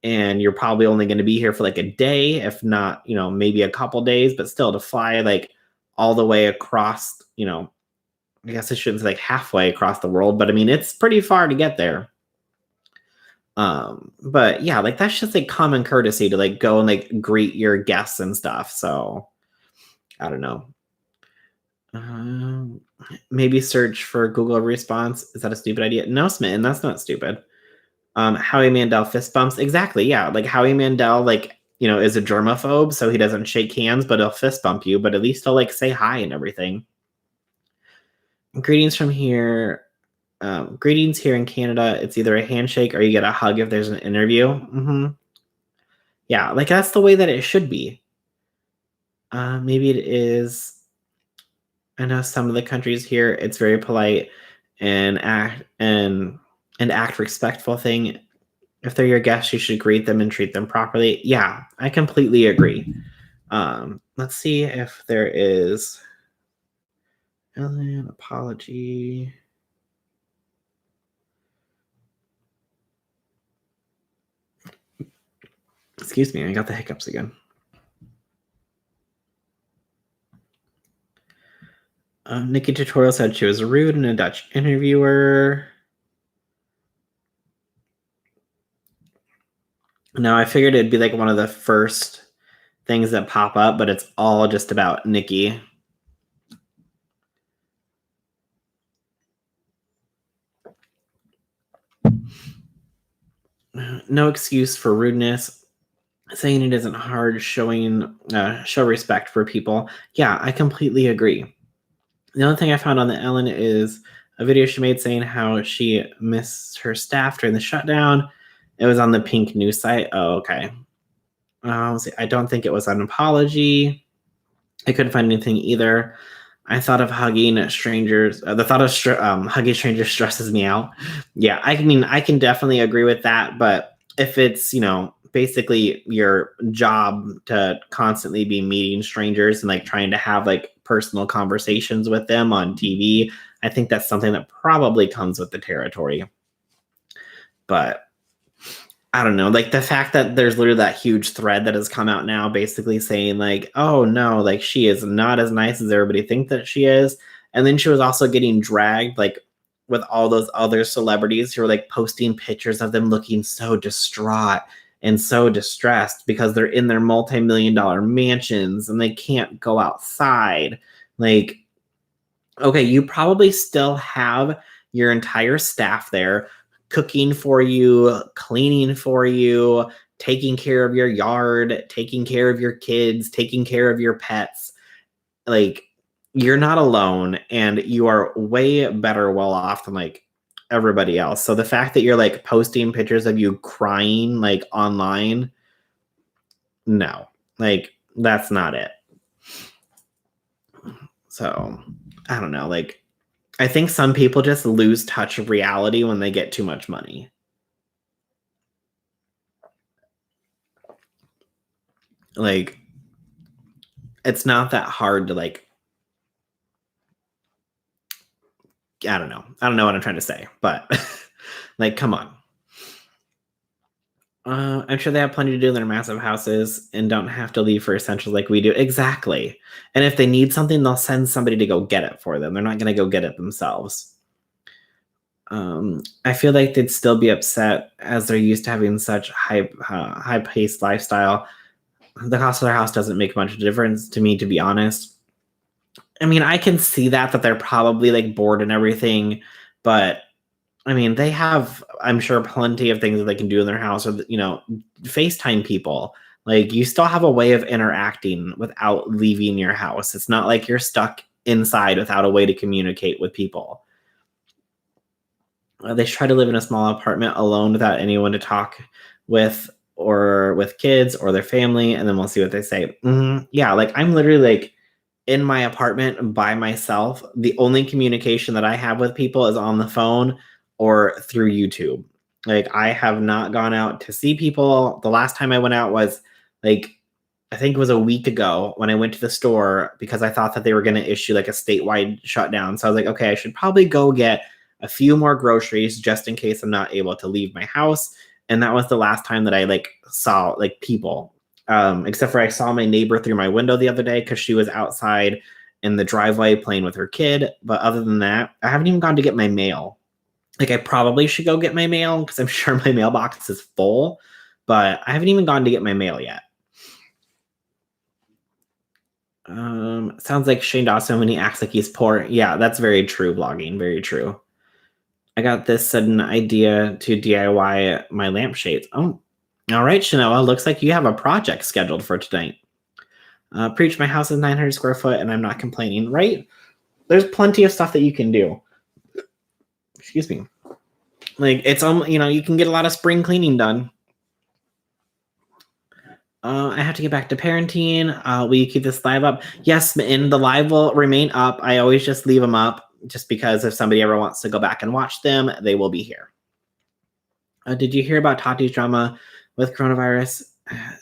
and you're probably only going to be here for like a day, if not, you know, maybe a couple days, but still to fly like all the way across, you know, I guess I shouldn't say like halfway across the world, but I mean, it's pretty far to get there. But yeah, like that's just like common courtesy to like go and like greet your guests and stuff. So I don't know. Um, Maybe search for Google response. Is that a stupid idea? No, Smitten, that's not stupid. Howie Mandel fist bumps. Exactly. Yeah. Like Howie Mandel, like, you know, is a germaphobe, so he doesn't shake hands, but he'll fist bump you, but at least he'll like say hi and everything. Greetings from here. Greetings here in Canada. It's either a handshake or you get a hug if there's an interview. Yeah, like that's the way that it should be. Maybe it is. I know some of the countries here, it's very polite and act respectful thing. If they're your guests, you should greet them and treat them properly. Yeah, I completely agree. Let's see if there is an apology. Excuse me, I got the hiccups again. Nikki Tutorial said she was rude and a Dutch interviewer. Now I figured it'd be like one of the first things that pop up, but it's all just about Nikki. No excuse for rudeness. Saying it isn't hard, showing show respect for people. Yeah, I completely agree. The only thing I found on the Ellen is a video she made saying how she missed her staff during the shutdown. It was on the Pink News site. Oh, okay. I don't think it was an apology. I couldn't find anything either. I thought of hugging strangers. The thought of hugging strangers stresses me out. Yeah, I mean, I can definitely agree with that. But if it's, you know, basically your job to constantly be meeting strangers and like trying to have like personal conversations with them on TV, I think that's something that probably comes with the territory. But I don't know, like the fact that there's literally that huge thread that has come out now basically saying like, oh no, like she is not as nice as everybody thinks that she is. And then she was also getting dragged like with all those other celebrities who were like posting pictures of them looking so distraught and so distressed because they're in their multi-million dollar mansions and they can't go outside. Like, okay, you probably still have your entire staff there cooking for you, cleaning for you, taking care of your yard, taking care of your kids, taking care of your pets. Like, you're not alone and you are way better well off than like everybody else. So the fact that you're like posting pictures of you crying like online, no, like that's not it. So I don't know, like I think some people just lose touch of reality when they get too much money. Like, it's not that hard to like, I don't know. I don't know what I'm trying to say, but like, come on. I'm sure they have plenty to do in their massive houses and don't have to leave for essentials like we do. Exactly. And if they need something, they'll send somebody to go get it for them. They're not going to go get it themselves. I feel like they'd still be upset as they're used to having such high-paced lifestyle. The cost of their house doesn't make much difference to me, to be honest. I mean, I can see that they're probably like bored and everything, but I mean, they have, I'm sure, plenty of things that they can do in their house, or FaceTime people. Like, you still have a way of interacting without leaving your house. It's not like you're stuck inside without a way to communicate with people. They try to live in a small apartment alone without anyone to talk with, or with kids or their family, and then we'll see what they say. Yeah, like I'm literally like in my apartment by myself. The only communication that I have with people is on the phone or through YouTube. Like, I have not gone out to see people. The last time I went out was like, I think it was a week ago when I went to the store because I thought that they were going to issue like a statewide shutdown. So I was like, okay, I should probably go get a few more groceries just in case I'm not able to leave my house. And that was the last time that I like saw like people, except for I saw my neighbor through my window the other day because she was outside in the driveway playing with her kid. But other than that, I haven't even gone to get my mail. Like, I probably should go get my mail because I'm sure my mailbox is full, but I haven't even gone to get my mail yet. Sounds like Shane Dawson when he acts like he's poor. Yeah, that's very true, vlogging. Very true. I got this sudden idea to DIY my lampshades. Oh, all right, Shanoa. Looks like you have a project scheduled for tonight. Preach, my house is 900 square foot and I'm not complaining, right? There's plenty of stuff that you can do. Excuse me. Like, it's, you can get a lot of spring cleaning done. I have to get back to parenting. Will you keep this live up? Yes, and the live will remain up. I always just leave them up just because if somebody ever wants to go back and watch them, they will be here. Did you hear about Tati's drama with coronavirus,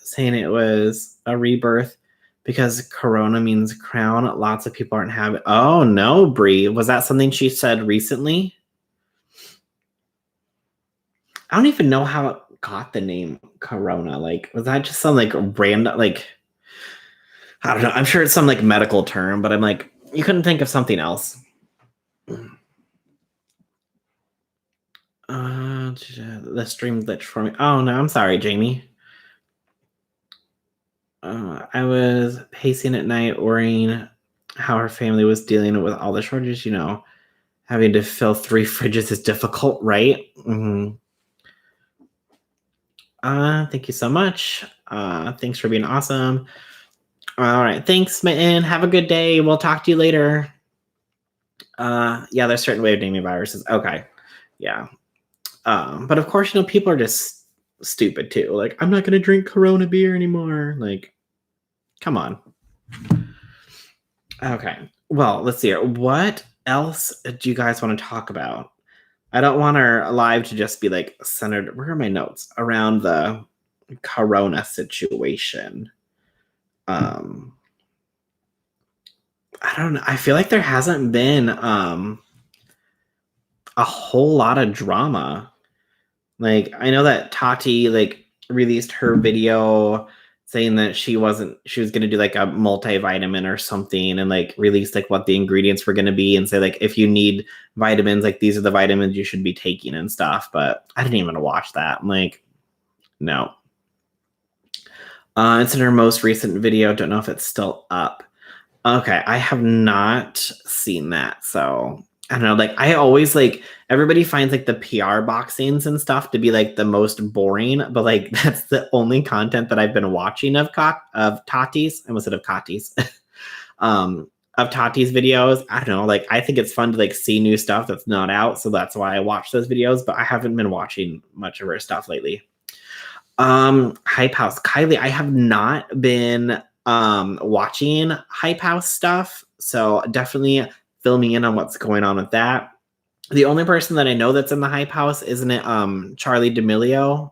saying it was a rebirth because corona means crown? Lots of people aren't having. Oh no, Brie. Was that something she said recently? I don't even know how it got the name corona. Like, was that just some like random, like, I don't know. I'm sure it's some like medical term, but I'm like, you couldn't think of something else. The stream glitch for me. Oh no, I'm sorry, Jamie. I was pacing at night, worrying how her family was dealing with all the shortages. Having to fill 3 fridges is difficult, right? Mm-hmm. Thank you so much. Thanks for being awesome. All right, thanks, Mitten. Have a good day. We'll talk to you later. Yeah, there's certain way of naming viruses. Okay, yeah. But of course, people are just stupid too. Like, I'm not gonna drink Corona beer anymore. Like, come on. Okay. Well, let's see here. What else do you guys want to talk about? I don't want our live to just be like centered. Where are my notes? Around the Corona situation. I don't know. I feel like there hasn't been a whole lot of drama. Like, I know that Tati like released her video saying that she was going to do like a multivitamin or something, and like release like what the ingredients were going to be and say like, if you need vitamins, like these are the vitamins you should be taking and stuff. But I didn't even watch that. I'm like, no. It's in her most recent video. Don't know if it's still up. Okay, I have not seen that. So I don't know. Like, I always like, everybody finds like the PR boxings and stuff to be like the most boring, but like that's the only content that I've been watching of Tati's. I almost said of Kati's. Of Tati's videos. I don't know. Like, I think it's fun to like see new stuff that's not out, so that's why I watch those videos. But I haven't been watching much of her stuff lately. Hype House, Kylie. I have not been watching Hype House stuff, so definitely fill me in on what's going on with that. The only person that I know that's in the Hype House, isn't it Charli D'Amelio?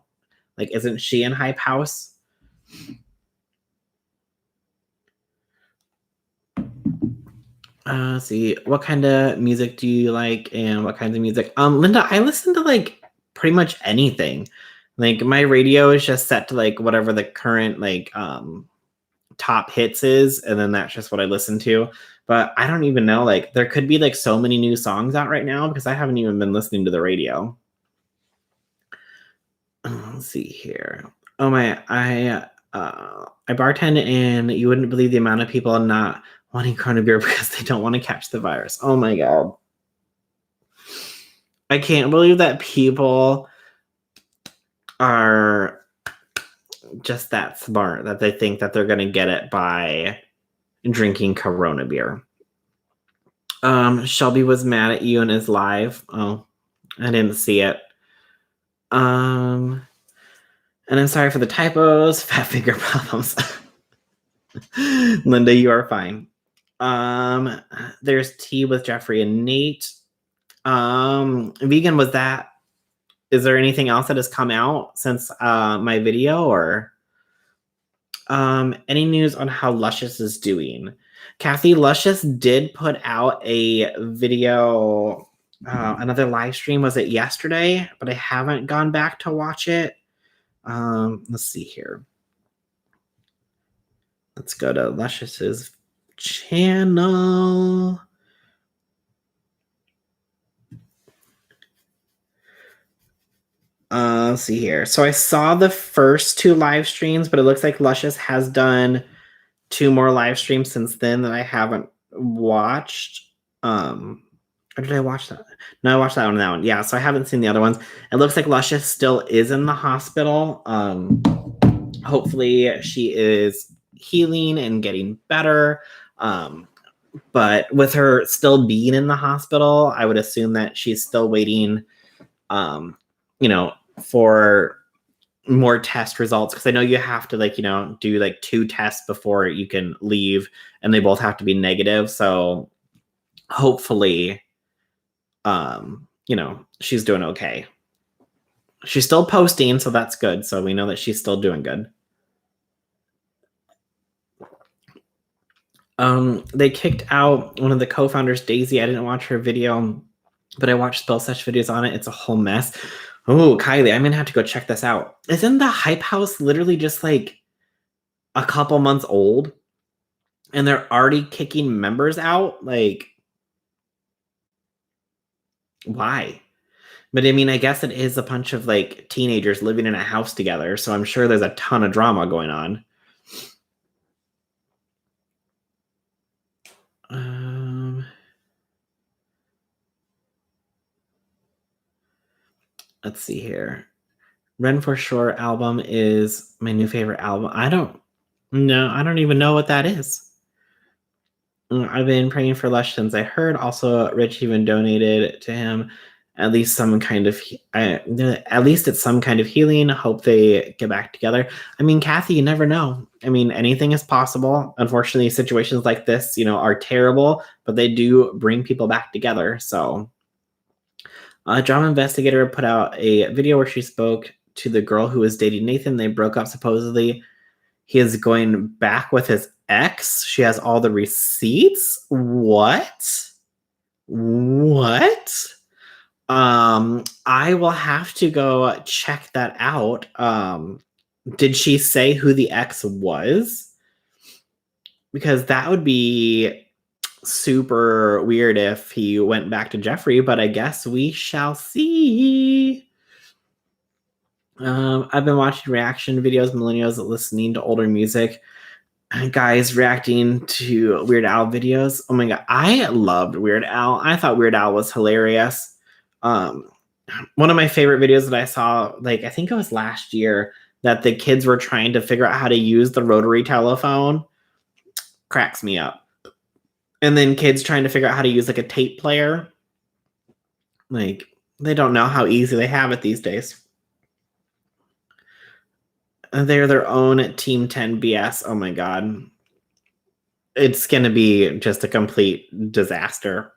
Like, isn't she in Hype House? Let's see, what kind of music do you like and what kinds of music? Linda, I listen to like pretty much anything. Like my radio is just set to like whatever the current like top hits is, and then that's just what I listen to. But I don't even know, like there could be like so many new songs out right now because I haven't even been listening to the radio. Let's see here. Oh my, I bartend, and you wouldn't believe the amount of people not wanting Corona beer because they don't want to catch the virus. Oh my god. I can't believe that people are just that smart that they think that they're going to get it by drinking Corona beer. Shelby was mad at you in his live. Oh, I didn't see it. And I'm sorry for the typos, fat finger problems. Linda, you are fine. There's tea with Jeffrey and Nate. Vegan, was that? Is there anything else that has come out since my video, or any news on how Luscious is doing? Kathy, Luscious did put out a video, another live stream. Was it yesterday? But I haven't gone back to watch it. Let's see here. Let's go to Luscious's channel. Let's see here. So I saw the first 2 live streams, but it looks like Luscious has done 2 more live streams since then that I haven't watched. Or did I watch that? No, I watched that one. Yeah, so I haven't seen the other ones. It looks like Luscious still is in the hospital. Hopefully she is healing and getting better. But with her still being in the hospital, I would assume that she's still waiting, for more test results, because I know you have to do like 2 tests before you can leave, and they both have to be negative. So hopefully she's doing okay. She's still posting, so that's good. So we know that she's still doing good. They kicked out one of the co-founders, Daisy. I didn't watch her video, but I watched Spell Sesh videos on it. It's a whole mess. Oh, Kylie, I'm gonna have to go check this out. Isn't the Hype House literally just like a couple months old, and they're already kicking members out? Like, why? But I mean, I guess it is a bunch of like teenagers living in a house together, so I'm sure there's a ton of drama going on. Let's see here. Ren for Sure album is my new favorite album. I don't even know what that is. I've been praying for Lush since I heard. Also, Rich even donated to him. At least it's some kind of healing. Hope they get back together. I mean, Kathy, you never know. I mean, anything is possible. Unfortunately, situations like this, are terrible, but they do bring people back together. So, Drama Investigator put out a video where she spoke to the girl who was dating Nathan. They broke up supposedly. He is going back with his ex. She has all the receipts. What? I will have to go check that out. Did she say who the ex was? Because that would be super weird if he went back to Jeffrey, but I guess we shall see. I've been watching reaction videos, millennials listening to older music, guys reacting to Weird Al videos. Oh my god, I loved Weird Al. I thought Weird Al was hilarious. One of my favorite videos that I saw, like I think it was last year, that the kids were trying to figure out how to use the rotary telephone, cracks me up. And then kids trying to figure out how to use like a tape player. Like, they don't know how easy they have it these days. They're their own Team 10 BS. Oh my god. It's going to be just a complete disaster.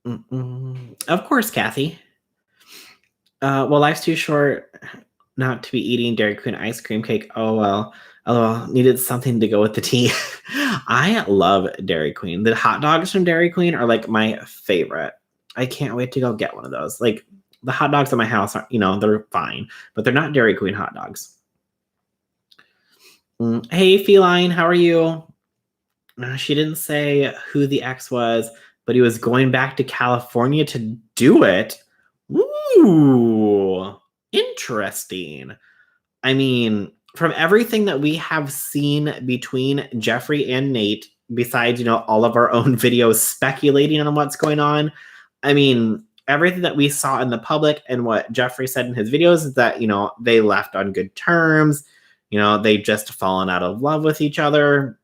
Of course, Kathy. Well, life's too short not to be eating Dairy Queen ice cream cake. Oh, well. Oh, needed something to go with the tea. I love Dairy Queen. The hot dogs from Dairy Queen are like my favorite. I can't wait to go get one of those. Like, the hot dogs at my house are, they're fine, but they're not Dairy Queen hot dogs. Hey, Feline, how are you? She didn't say who the ex was, but he was going back to California to do it. Ooh, interesting. I mean, from everything that we have seen between Jeffree and Nate, besides, all of our own videos speculating on what's going on, I mean, everything that we saw in the public and what Jeffree said in his videos is that, they left on good terms. They just fallen out of love with each other.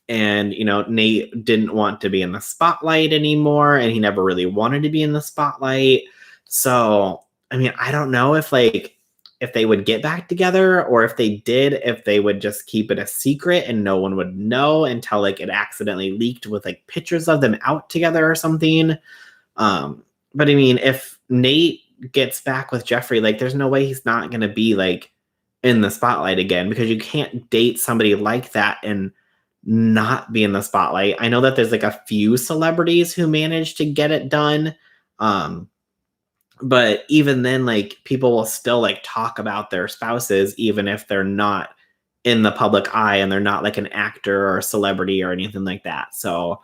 And, Nate didn't want to be in the spotlight anymore, and he never really wanted to be in the spotlight. So, I mean, I don't know if they would get back together, or if they did, if they would just keep it a secret and no one would know until it accidentally leaked with pictures of them out together or something. But I mean, if Nate gets back with Jeffree, there's no way he's not going to be in the spotlight again, because you can't date somebody like that and not be in the spotlight. I know that there's a few celebrities who managed to get it done. But even then, people will still talk about their spouses, even if they're not in the public eye and they're not an actor or a celebrity or anything like that. So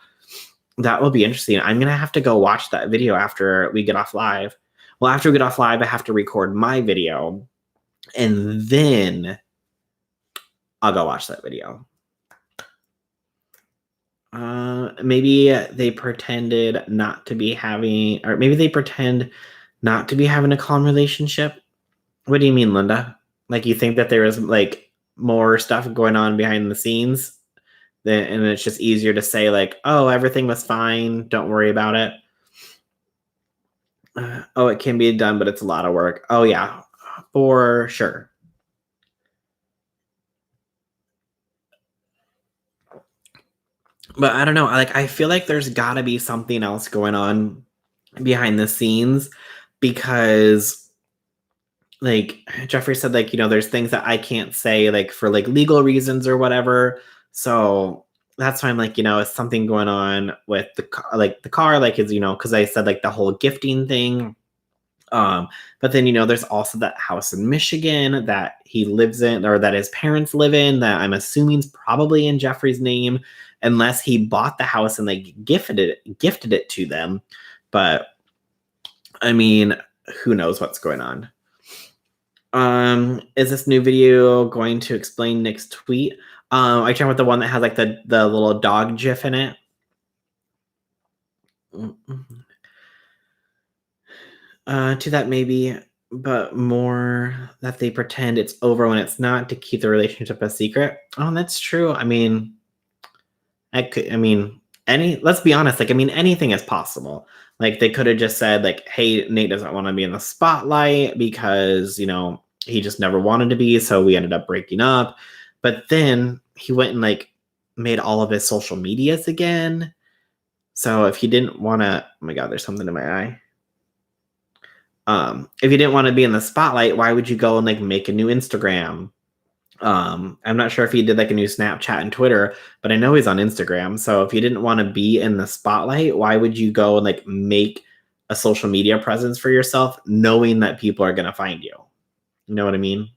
that will be interesting. I'm going to have to go watch that video after we get off live. Well, after we get off live, I have to record my video, and then I'll go watch that video. Maybe they pretended not to be having, or maybe they pretend not to be having a calm relationship. What do you mean, Linda? You think that there is more stuff going on behind the scenes, and it's just easier to say oh, everything was fine, don't worry about it. Oh, it can be done, but it's a lot of work. Oh yeah, for sure. But I don't know. I feel like there's got to be something else going on behind the scenes, because Jeffree said, there's things that I can't say for legal reasons or whatever. So that's why I'm is something going on with the car, his, because I said the whole gifting thing. But then, there's also that house in Michigan that he lives in, or that his parents live in, that I'm assuming is probably in Jeffree's name, unless he bought the house and gifted it to them. But I mean, who knows what's going on? Is this new video going to explain Nick's tweet? Are you talking about the one that has the little dog gif in it? To that maybe, but more that they pretend it's over when it's not, to keep the relationship a secret. Oh, that's true. I mean, let's be honest, anything is possible. They could have just said hey, Nate doesn't want to be in the spotlight because, he just never wanted to be, so we ended up breaking up. But then he went and made all of his social medias again. So if he didn't want to, oh my God, there's something in my eye. If you didn't want to be in the spotlight, why would you go and make a new Instagram? I'm not sure if he did a new Snapchat and Twitter, but I know he's on Instagram. So if you didn't want to be in the spotlight, why would you go and make a social media presence for yourself, knowing that people are going to find you? You know what I mean?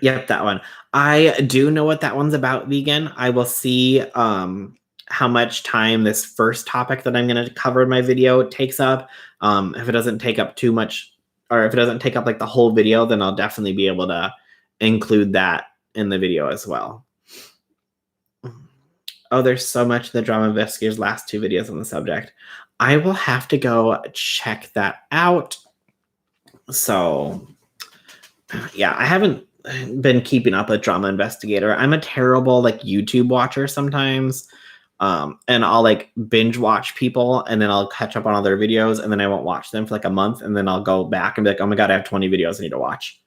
Yep, that one. I do know what that one's about, vegan. I will see how much time this first topic that I'm going to cover in my video takes up. If it doesn't take up too much, or if it doesn't take up the whole video, then I'll definitely be able to include that in the video as well. Oh, there's so much in the Drama Investigator's last 2 videos on the subject. I will have to go check that out. So yeah, I haven't been keeping up with Drama Investigator. I'm a terrible YouTube watcher sometimes. And I'll binge watch people, and then I'll catch up on all their videos, and then I won't watch them for a month, and then I'll go back and be oh my God, I have 20 videos I need to watch.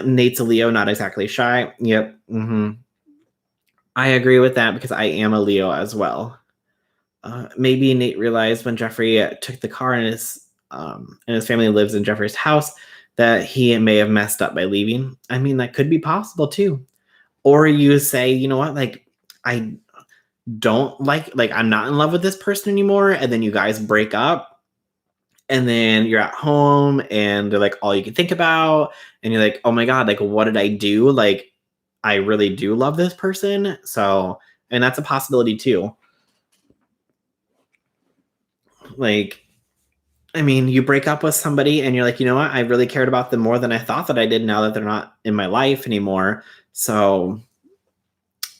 Nate's a Leo, not exactly shy. Yep. I agree with that, because I am a Leo as well. Maybe Nate realized when Jeffree took the car, and his family lives in Jeffree's house, that he may have messed up by leaving. I mean, that could be possible too. Or you say, you know what, don't like I'm not in love with this person anymore, and then you guys break up, and then you're at home and they're like all you can think about, and you're like, oh my god, like what did I do? Like I really do love this person. So, and that's a possibility too. Like, I mean, you break up with somebody and you're like, you know what? I really cared about them more than I thought that I did now that they're not in my life anymore. So,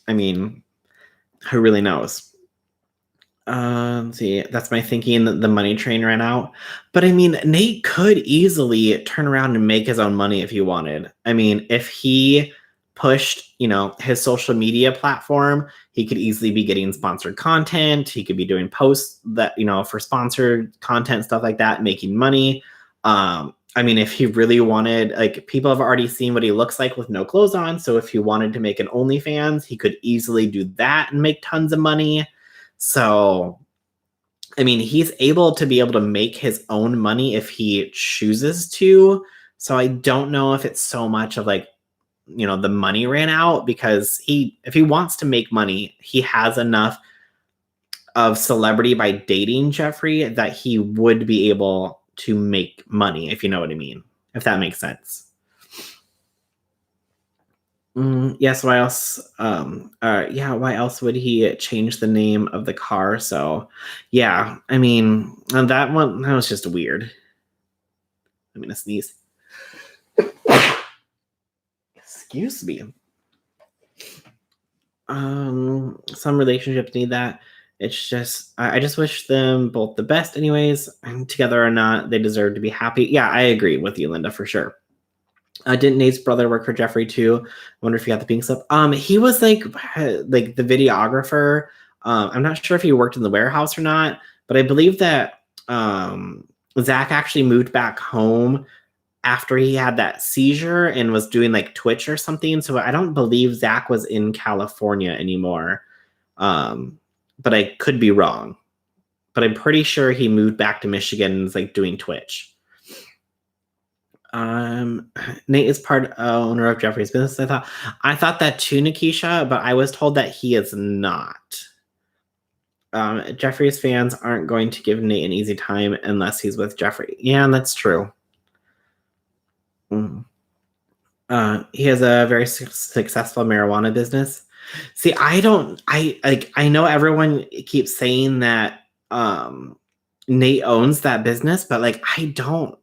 I mean, who really knows? Let's see, that's my thinking. The money train ran out. But I mean, Nate could easily turn around and make his own money if he wanted. I mean, if he pushed, his social media platform, he could easily be getting sponsored content. He could be doing posts that, for sponsored content, stuff like that, making money. I mean, if he really wanted, like, people have already seen what he looks like with no clothes on. So if he wanted to make an OnlyFans, he could easily do that and make tons of money. So, I mean, he's able to make his own money if he chooses to. So I don't know if it's so much of like, the money ran out, because if he wants to make money, he has enough of celebrity by dating Jeffree that he would be able to make money, if you know what I mean, if that makes sense. Yes. Why else? Why else would he change the name of the car? So, yeah. I mean, that was just weird. I'm gonna sneeze. Excuse me. Some relationships need that. It's just, I just wish them both the best, anyways. Together or not, they deserve to be happy. Yeah, I agree with you, Linda, for sure. Didn't Nate's brother work for Jeffree too? I wonder if he got the pink slip. He was like the videographer. I'm not sure if he worked in the warehouse or not, but I believe that Zach actually moved back home after he had that seizure and was doing like Twitch or something. So I don't believe Zach was in California anymore. But I could be wrong. But I'm pretty sure he moved back to Michigan and is like doing Twitch. Nate is owner of Jeffree's business. I thought that too, Nikisha, but I was told that he is not. Jeffree's fans aren't going to give Nate an easy time unless he's with Jeffree. Yeah, that's true. He has a very successful marijuana business. See, I know everyone keeps saying that Nate owns that business, but like I don't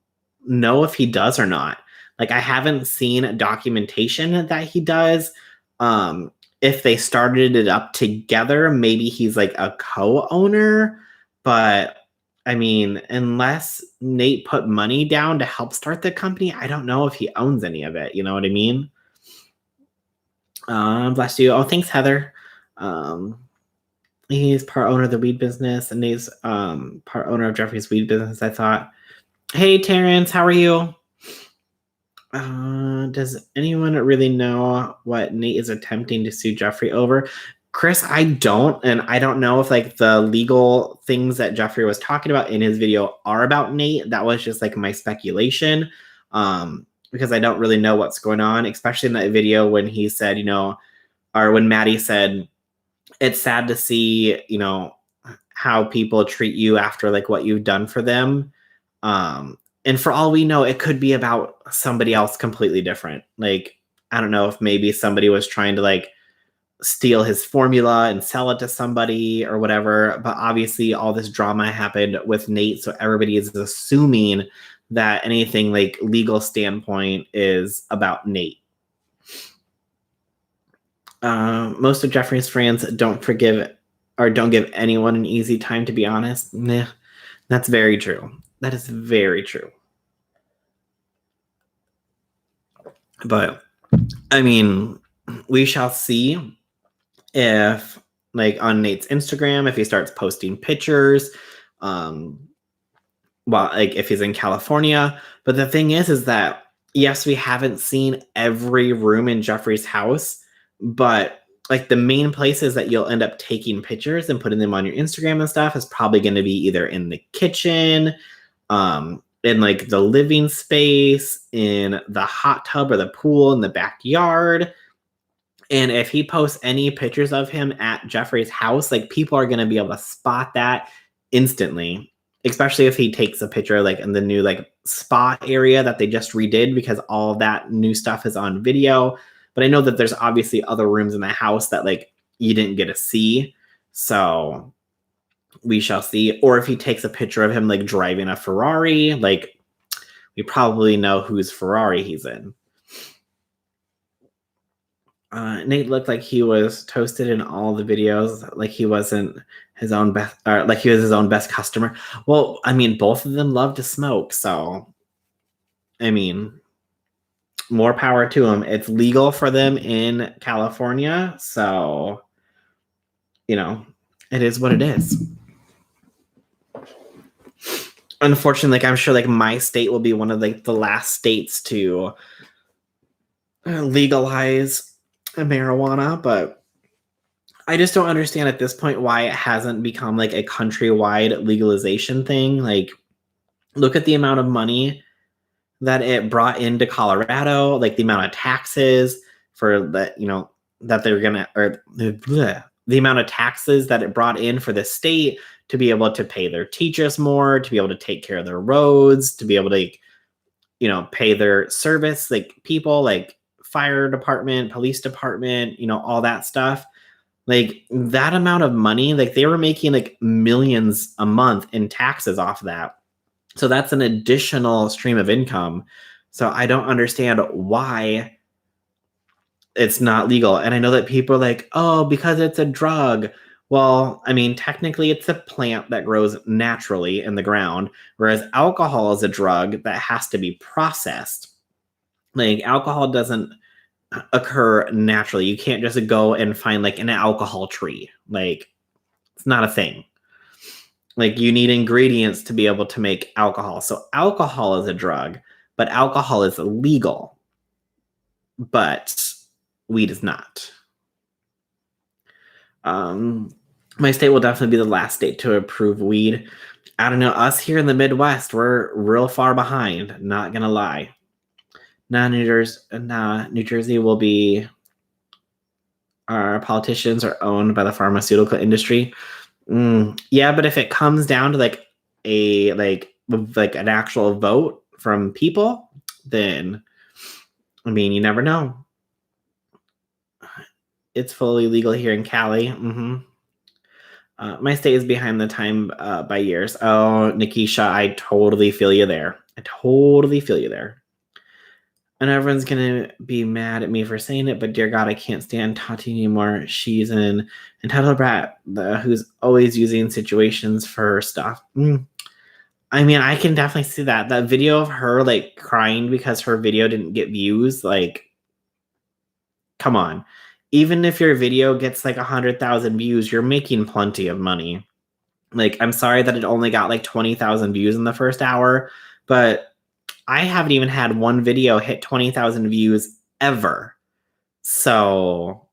know if he does or not. Like I haven't seen documentation that he does. If they started it up together, maybe he's like a co-owner, but I mean, unless Nate put money down to help start the company, I don't know if he owns any of it. You know what I mean? Bless you. Oh, thanks, Heather. He's part owner of the weed business, and Nate's part owner of Jeffree's weed business, I thought. Hey, Terrence, how are you? Does anyone really know what Nate is attempting to sue Jeffree over? Chris, I don't, and I don't know if like the legal things that Jeffree was talking about in his video are about Nate. That was just like my speculation, because I don't really know what's going on, especially in that video when he said, or when Maddie said, it's sad to see, how people treat you after like what you've done for them. And for all we know, it could be about somebody else completely different. Like, I don't know if maybe somebody was trying to like steal his formula and sell it to somebody or whatever. But obviously all this drama happened with Nate. So everybody is assuming that anything like legal standpoint is about Nate. Most of Jeffree's friends don't forgive or don't give anyone an easy time, to be honest. Nah, that's very true. That is very true. But I mean, we shall see if like on Nate's Instagram, if he starts posting pictures, like if he's in California. But the thing is that yes, we haven't seen every room in Jeffree's house, but like the main places that you'll end up taking pictures and putting them on your Instagram and stuff is probably going to be either in the kitchen, in like the living space, in the hot tub or the pool in the backyard. And if he posts any pictures of him at Jeffrey's house, like people are going to be able to spot that instantly, especially if he takes a picture like in the new like spa area that they just redid, because all that new stuff is on video. But I know that there's obviously other rooms in the house that like you didn't get to see. So we shall see. Or if he takes a picture of him like driving a Ferrari, like we probably know whose Ferrari he's in. Nate looked like he was toasted in all the videos, like he wasn't his own best, or like he was his own best customer. Well, I mean, both of them love to smoke, so I mean, more power to them. It's legal for them in California, so you know, it is what it is. Unfortunately, like I'm sure, like my state will be one of like the last states to legalize marijuana, but I just don't understand at this point why it hasn't become like a countrywide legalization thing. Like, look at the amount of money that it brought into Colorado, like the amount of taxes for that, you know, that they're gonna, or the amount of taxes that it brought in for the state to be able to pay their teachers more, to be able to take care of their roads, to be able to, you know, pay their service, like people like fire department, police department, you know, all that stuff. Like that amount of money, like they were making like millions a month in taxes off of that. So that's an additional stream of income. So I don't understand why it's not legal. And I know that people are like, oh, because it's a drug. Well, I mean, technically it's a plant that grows naturally in the ground, whereas alcohol is a drug that has to be processed. Like alcohol doesn't occur naturally. You can't just go and find like an alcohol tree. Like it's not a thing. Like you need ingredients to be able to make alcohol. So alcohol is a drug, but alcohol is illegal. But weed is not. My state will definitely be the last state to approve weed. I don't know. Us here in the Midwest, we're real far behind. Not gonna lie. New Jersey will be. Our politicians are owned by the pharmaceutical industry. Yeah, but if it comes down to like an actual vote from people, then I mean, you never know. It's fully legal here in Cali. My state is behind the time by years. Oh, Nikisha, I totally feel you there. And everyone's going to be mad at me for saying it, but dear God, I can't stand Tati anymore. She's an entitled brat who's always using situations for her stuff. I mean, I can definitely see that. That video of her, like, crying because her video didn't get views, like, come on. Even if your video gets, like, 100,000 views, you're making plenty of money. Like, I'm sorry that it only got, like, 20,000 views in the first hour, but I haven't even had one video hit 20,000 views ever. So,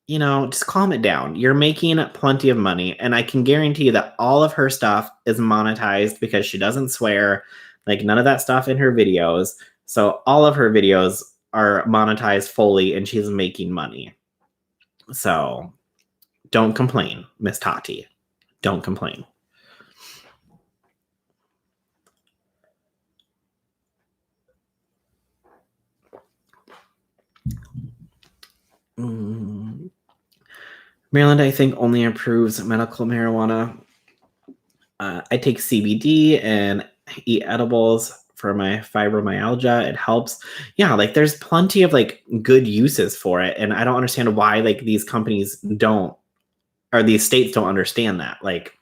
you know, just calm it down. You're making plenty of money. And I can guarantee you that all of her stuff is monetized because she doesn't swear. Like none of that stuff in her videos. So all of her videos are monetized fully and she's making money. So don't complain, Miss Tati. Don't complain. Maryland, I think, only approves medical marijuana. I take CBD and eat edibles for my fibromyalgia. It helps. Yeah, like there's plenty of like good uses for it. And I don't understand why like these companies don't, or these states don't understand that. Like,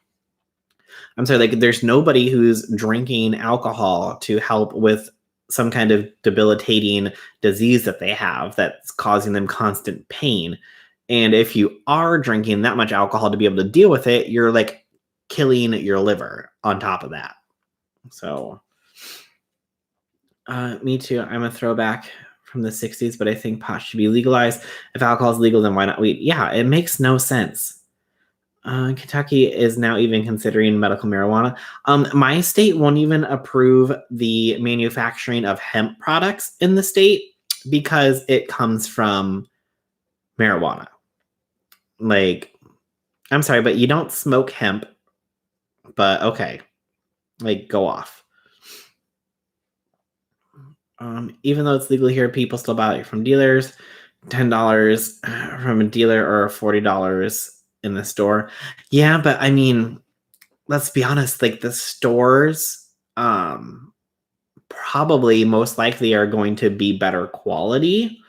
I'm sorry, like there's nobody who's drinking alcohol to help with some kind of debilitating disease that they have that's causing them constant pain. And if you are drinking that much alcohol to be able to deal with it, you're like killing your liver on top of that. So, me too. I'm a throwback from the 60s, but I think pot should be legalized. If alcohol is legal, then why not weed? Yeah, it makes no sense. Kentucky is now even considering medical marijuana. My state won't even approve the manufacturing of hemp products in the state because it comes from marijuana. Like, I'm sorry, but you don't smoke hemp, but okay. Like, go off. Even though it's legal here, people still buy it from dealers. $10 from a dealer or $40 in the store. Yeah, but I mean, let's be honest, like the stores probably most likely are going to be better quality.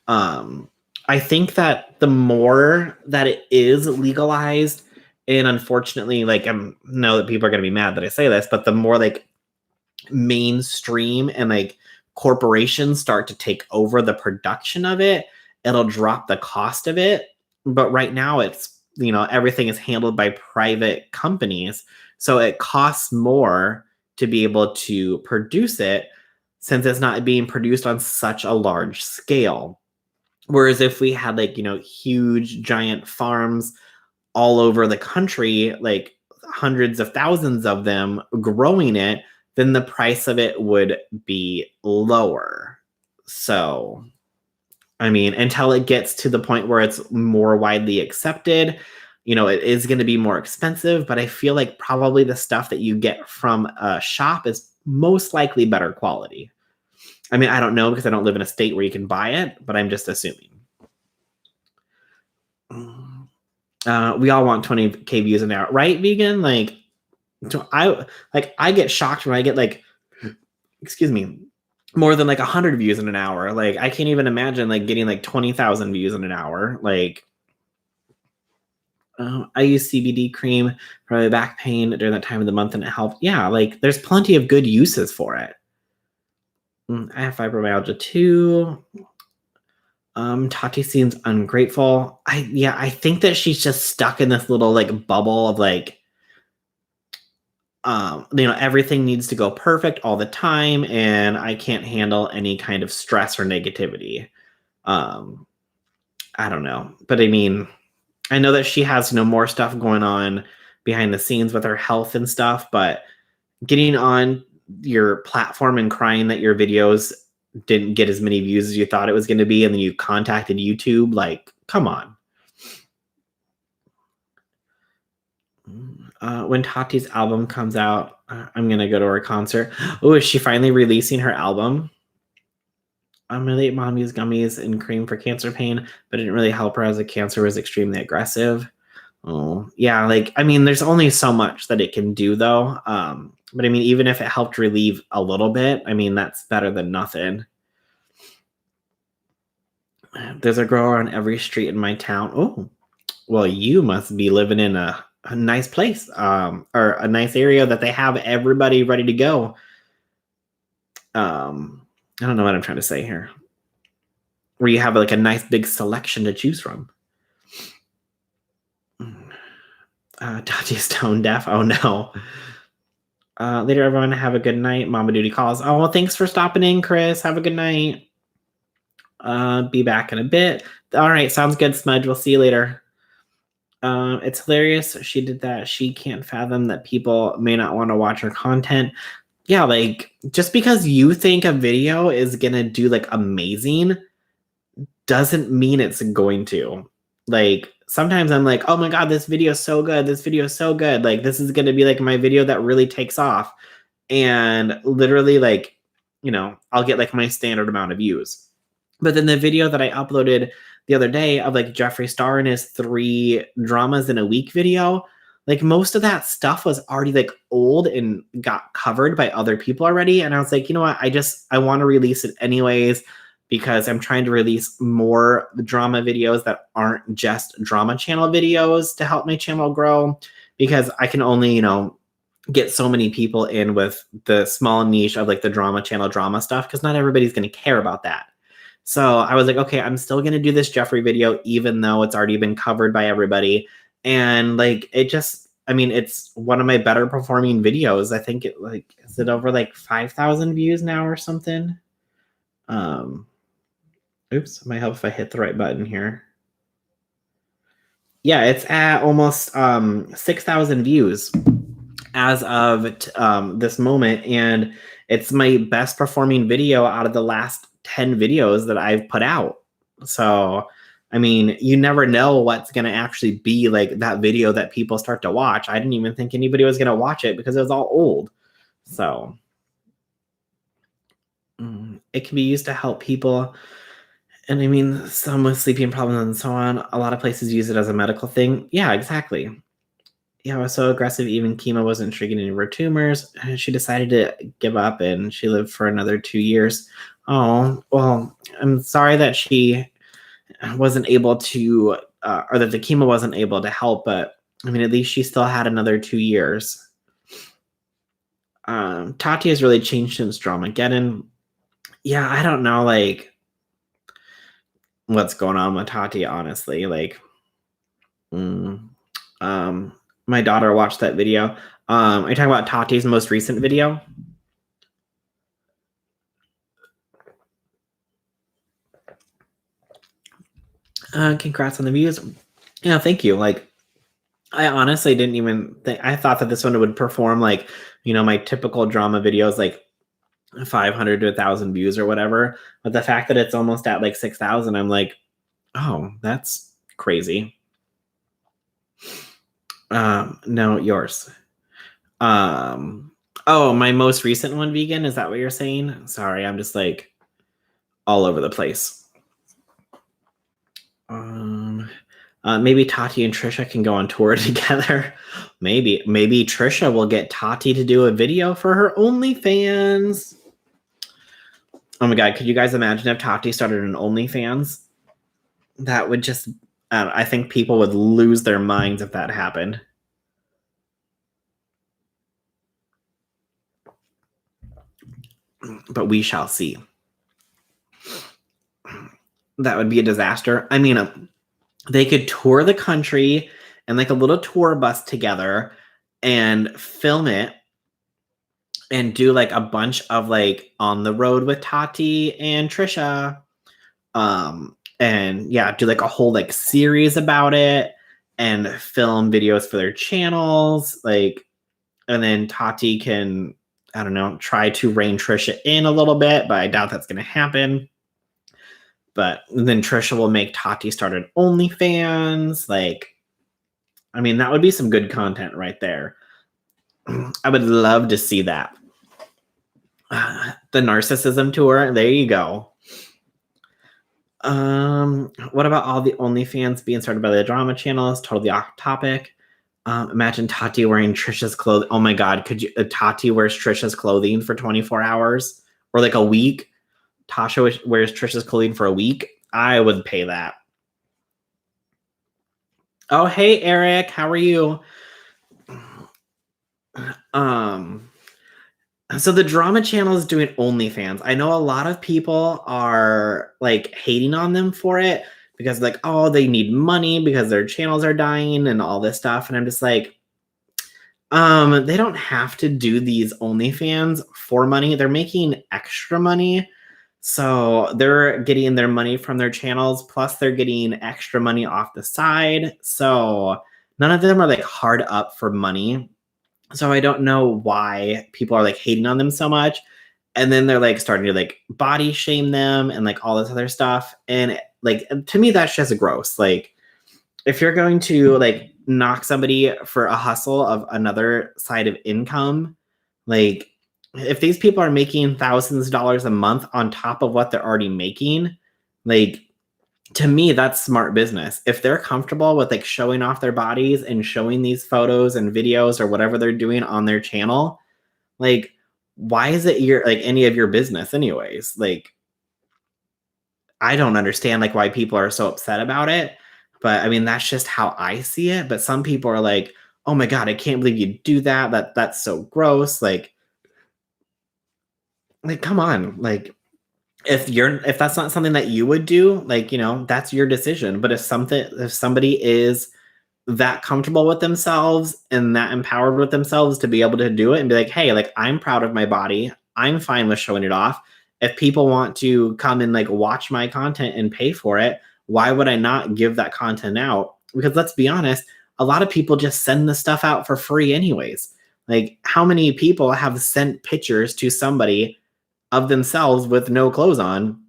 I think that the more that it is legalized, and unfortunately, like I know that people are going to be mad that I say this, but the more like mainstream and like corporations start to take over the production of it, it'll drop the cost of it. But right now it's, you know, everything is handled by private companies. So it costs more to be able to produce it since it's not being produced on such a large scale. Whereas if we had like, you know, huge giant farms all over the country, like hundreds of thousands of them growing it, then the price of it would be lower. So, I mean, until it gets to the point where it's more widely accepted, you know, it is going to be more expensive, but I feel like probably the stuff that you get from a shop is most likely better quality. I mean, I don't know because I don't live in a state where you can buy it, but I'm just assuming. We all want 20K views an hour, right, vegan? Like, I get shocked when I get like, excuse me, more than like 100 views in an hour. Like, I can't even imagine like getting like 20,000 views in an hour. Like, I use CBD cream for my back pain during that time of the month, and it helped. Yeah, like there's plenty of good uses for it. I have fibromyalgia too. Tati seems ungrateful. I think that she's just stuck in this little like bubble of like, you know, everything needs to go perfect all the time, and I can't handle any kind of stress or negativity. I don't know, but I mean, I know that she has, you know, more stuff going on behind the scenes with her health and stuff, but getting on your platform and crying that your videos didn't get as many views as you thought it was going to be, and then you contacted YouTube, like, come on. When Tati's album comes out, I'm going to go to her concert. Oh, is she finally releasing her album? I'm really ate mommy's gummies and cream for cancer pain, but it didn't really help her as the cancer was extremely aggressive. Oh, yeah. Like, I mean, there's only so much that it can do though. But I mean, even if it helped relieve a little bit, I mean, that's better than nothing. There's a grower on every street in my town. Oh, well, you must be living in a nice place, or a nice area that they have everybody ready to go. I don't know what I'm trying to say here. Where you have like a nice big selection to choose from. Tati's tone deaf. Oh no. Later, everyone, have a good night. Mama Duty calls. Oh, well, thanks for stopping in, Chris. Have a good night. Be back in a bit. All right, sounds good, Smudge. We'll see you later. It's hilarious. She did that. She can't fathom that people may not want to watch her content. Yeah, like, just because you think a video is gonna do like amazing doesn't mean it's going to. Like, sometimes I'm like, oh my god, this video is so good. This video is so good. Like, this is gonna be like my video that really takes off. And literally, like, you know, I'll get like my standard amount of views. But then the video that I uploaded the other day of like Jeffree Star and his 3 dramas in a week video, like most of that stuff was already like old and got covered by other people already. And I was like, you know what? I want to release it anyways, because I'm trying to release more drama videos that aren't just drama channel videos to help my channel grow, because I can only, you know, get so many people in with the small niche of like the drama channel drama stuff, because not everybody's going to care about that. So I was like, okay, I'm still going to do this Jeffree video, even though it's already been covered by everybody. And like, it just, I mean, it's one of my better performing videos. I think it like, is it over like 5,000 views now or something? Oops, it might help if I hit the right button here. Yeah, it's at almost 6,000 views as of this moment. And it's my best performing video out of the last 10 videos that I've put out. So I mean, you never know what's going to actually be like that video that people start to watch. I didn't even think anybody was going to watch it because it was all old. So it can be used to help people. And I mean, some with sleeping problems and so on, a lot of places use it as a medical thing. Yeah, exactly. Yeah, it was so aggressive, even chemo wasn't shrinking any of her tumors. She decided to give up and she lived for another 2 years. Oh, well, I'm sorry that she wasn't able to, or that the chemo wasn't able to help, but I mean, at least she still had another 2 years. Tati has really changed since Dramageddon. Yeah, I don't know, like, what's going on with Tati, honestly. Like, my daughter watched that video. Are you talking about Tati's most recent video? Congrats on the views. Yeah, thank you. Like, I honestly didn't even think, I thought that this one would perform like, my typical drama videos, like 500 to 1,000 views or whatever. But the fact that it's almost at like 6,000, I'm like, oh, that's crazy. No, yours. Oh, my most recent one, vegan. Is that what you're saying? Sorry, I'm just like all over the place. Maybe Tati and Trisha can go on tour together. Maybe Trisha will get Tati to do a video for her OnlyFans. Oh my God, could you guys imagine if Tati started an OnlyFans? That would just, I think people would lose their minds if that happened. But we shall see. That would be a disaster. I mean, they could tour the country and like a little tour bus together and film it and do like a bunch of like on the road with Tati and Trisha. And yeah, do like a whole like series about it and film videos for their channels. Like, and then Tati can, I don't know, try to rein Trisha in a little bit, but I doubt that's going to happen. But then Trisha will make Tati start an OnlyFans. Like, I mean, that would be some good content right there. I would love to see that. The narcissism tour. There you go. What about all the OnlyFans being started by the drama channels? Totally off topic. Imagine Tati wearing Trisha's clothing. Oh my God, could you? Tati wears Trisha's clothing for 24 hours or like a week. Tasha wears Trisha's clothing for a week. I would pay that. Oh, hey, Eric, how are you? So the drama channel is doing OnlyFans. I know a lot of people are like hating on them for it because like, oh, they need money because their channels are dying and all this stuff. And I'm just like, they don't have to do these OnlyFans for money. They're making extra money. So they're getting their money from their channels, plus they're getting extra money off the side. So none of them are like hard up for money. So I don't know why people are like hating on them so much. And then they're like starting to like body shame them and like all this other stuff. And like, to me, that's just gross. Like, if you're going to like knock somebody for a hustle of another side of income, like if these people are making thousands of dollars a month on top of what they're already making, like to me, that's smart business. If they're comfortable with like showing off their bodies and showing these photos and videos or whatever they're doing on their channel, like why is it your like any of your business anyways? Like I don't understand like why people are so upset about it. But I mean, that's just how I see it. But some people are like, oh my God, I can't believe you do that. That's so gross. Like, come on. Like, if that's not something that you would do, like, that's your decision. But if somebody is that comfortable with themselves and that empowered with themselves to be able to do it and be like, hey, like, I'm proud of my body. I'm fine with showing it off. If people want to come and like watch my content and pay for it, why would I not give that content out? Because let's be honest, a lot of people just send the stuff out for free anyways. Like how many people have sent pictures to somebody of themselves with no clothes on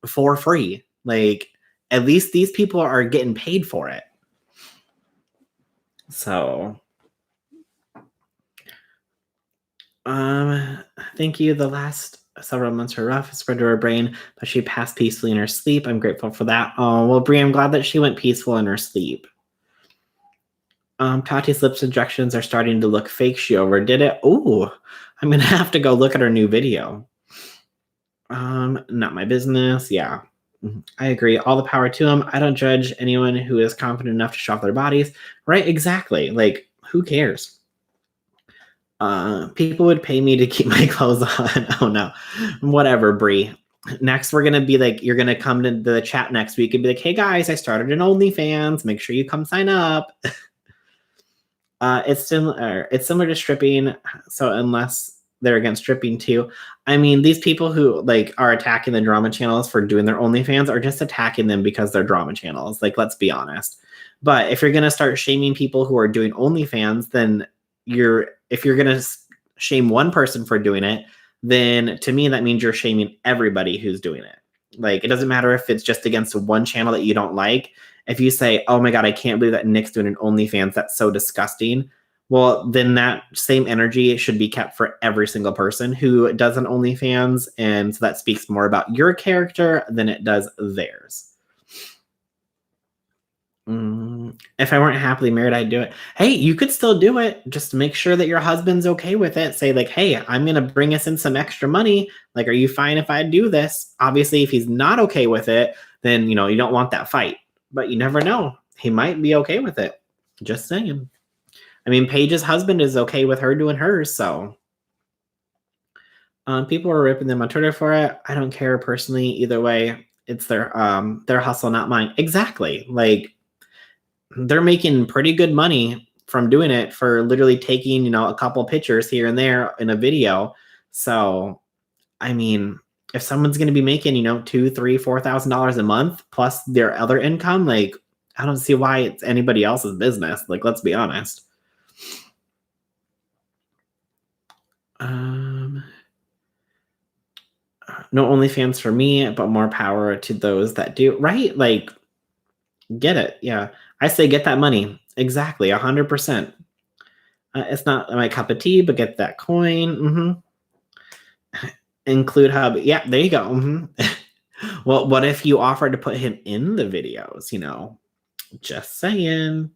for free? Like at least these people are getting paid for it. So, thank you. The last several months were rough. It spread to her brain, but she passed peacefully in her sleep. I'm grateful for that. Oh, well, Brie, I'm glad that she went peaceful in her sleep. Tati's lips injections are starting to look fake. She overdid it. Oh, I'm gonna have to go look at her new video. Not my business. Yeah, I agree. All the power to them. I don't judge anyone who is confident enough to show off their bodies. Right? Exactly. Like, who cares? People would pay me to keep my clothes on. Oh no, whatever, Brie. Next, we're gonna be like, you're gonna come to the chat next week and be like, hey guys, I started an OnlyFans. Make sure you come sign up. It's similar to stripping. So unless they're against stripping too, I mean, these people who like are attacking the drama channels for doing their OnlyFans are just attacking them because they're drama channels. Like, let's be honest. But if you're gonna start shaming people who are doing OnlyFans, then if you're gonna shame one person for doing it, then to me that means you're shaming everybody who's doing it. Like, it doesn't matter if it's just against one channel that you don't like. If you say, oh my God, I can't believe that Nick's doing an OnlyFans, that's so disgusting. Well, then that same energy should be kept for every single person who does an OnlyFans. And so that speaks more about your character than it does theirs. If I weren't happily married, I'd do it. Hey, you could still do it. Just make sure that your husband's okay with it. Say like, hey, I'm going to bring us in some extra money. Like, are you fine if I do this? Obviously, if he's not okay with it, then, you don't want that fight. But you never know. He might be okay with it. Just saying. I mean, Paige's husband is okay with her doing hers, so. People are ripping them on Twitter for it. I don't care personally. Either way, it's their hustle, not mine. Exactly. Like, they're making pretty good money from doing it for literally taking, a couple pictures here and there in a video. So, I mean, if someone's going to be making, $2,000, $3,000, $4,000 a month plus their other income, like, I don't see why it's anybody else's business. Like, let's be honest. No OnlyFans for me, but more power to those that do. Right? Like, get it. Yeah. I say get that money. Exactly. 100%. It's not my cup of tea, but get that coin. Include hub. Yeah, there you go. Well, what if you offered to put him in the videos? Just saying.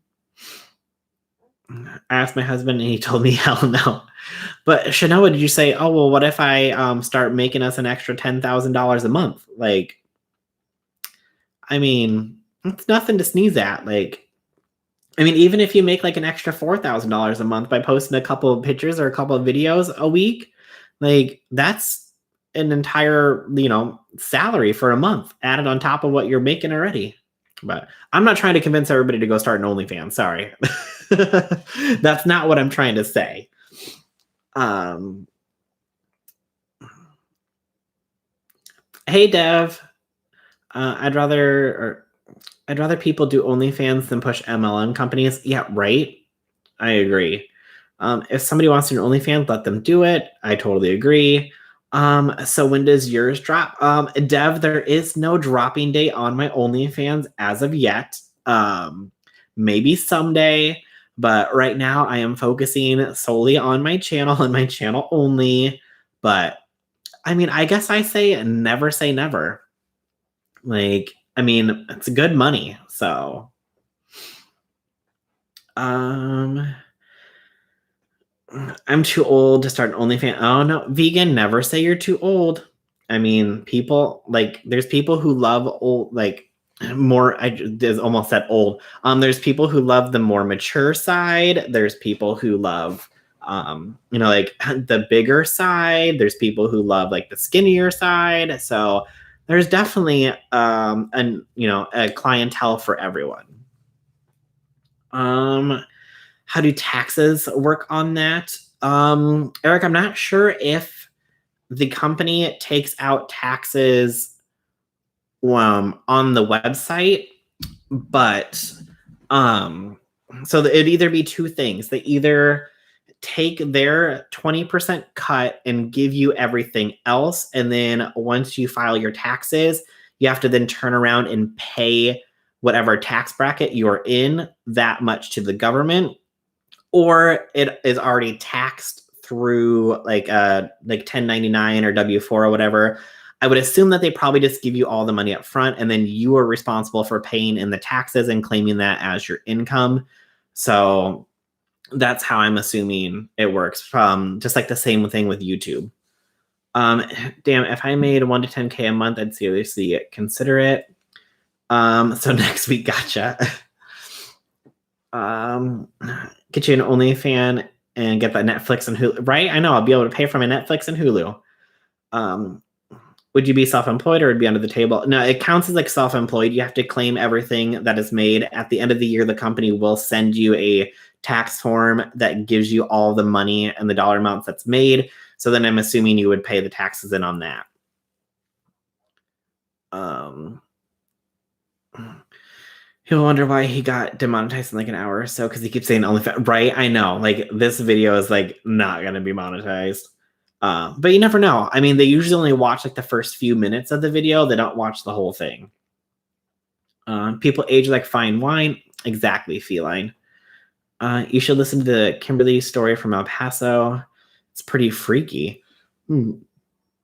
I asked my husband and he told me hell no. But Shanoa, did you say, oh, well, what if I start making us an extra $10,000 a month? Like, I mean, it's nothing to sneeze at. Like, I mean, even if you make like an extra $4,000 a month by posting a couple of pictures or a couple of videos a week, like, that's an entire, salary for a month added on top of what you're making already. But I'm not trying to convince everybody to go start an OnlyFans. Sorry. That's not what I'm trying to say. Hey, Dev. I'd rather people do OnlyFans than push MLM companies. Yeah, right. I agree. If somebody wants to do an OnlyFans, let them do it. I totally agree. So when does yours drop? Dev, there is no dropping date on my OnlyFans as of yet. Maybe someday, but right now I am focusing solely on my channel and my channel only. But I mean, I guess I say never. Like, I mean, it's good money, so. I'm too old to start an OnlyFans. Oh no, vegan, never say you're too old. I mean, people there's people who love old, more. I just almost said old. There's people who love the more mature side. There's people who love, the bigger side. There's people who love like the skinnier side. So there's definitely a clientele for everyone. How do taxes work on that? Eric, I'm not sure if the company takes out taxes on the website, but so it'd either be two things. They either take their 20% cut and give you everything else, and then once you file your taxes, you have to then turn around and pay whatever tax bracket you're in that much to the government, or it is already taxed through like 1099 or W4 or whatever. I would assume that they probably just give you all the money up front, and then you are responsible for paying in the taxes and claiming that as your income. So that's how I'm assuming it works. Just like the same thing with YouTube. Damn, if I made 1 to 10K a month, I'd seriously consider it. So next week, gotcha. Get you an OnlyFans and get that Netflix and Hulu, right? I know I'll be able to pay for my Netflix and Hulu. Would you be self-employed or would it be under the table? No, it counts as like self-employed. You have to claim everything that is made. At the end of the year, the company will send you a tax form that gives you all the money and the dollar amounts that's made. So then I'm assuming you would pay the taxes in on that. He'll wonder why he got demonetized in like an hour or so because he keeps saying OnlyFans. Right? I know. Like this video is like not gonna be monetized. But you never know. I mean, they usually only watch like the first few minutes of the video. They don't watch the whole thing. People age like fine wine. Exactly, feline. You should listen to the Kimberly story from El Paso. It's pretty freaky.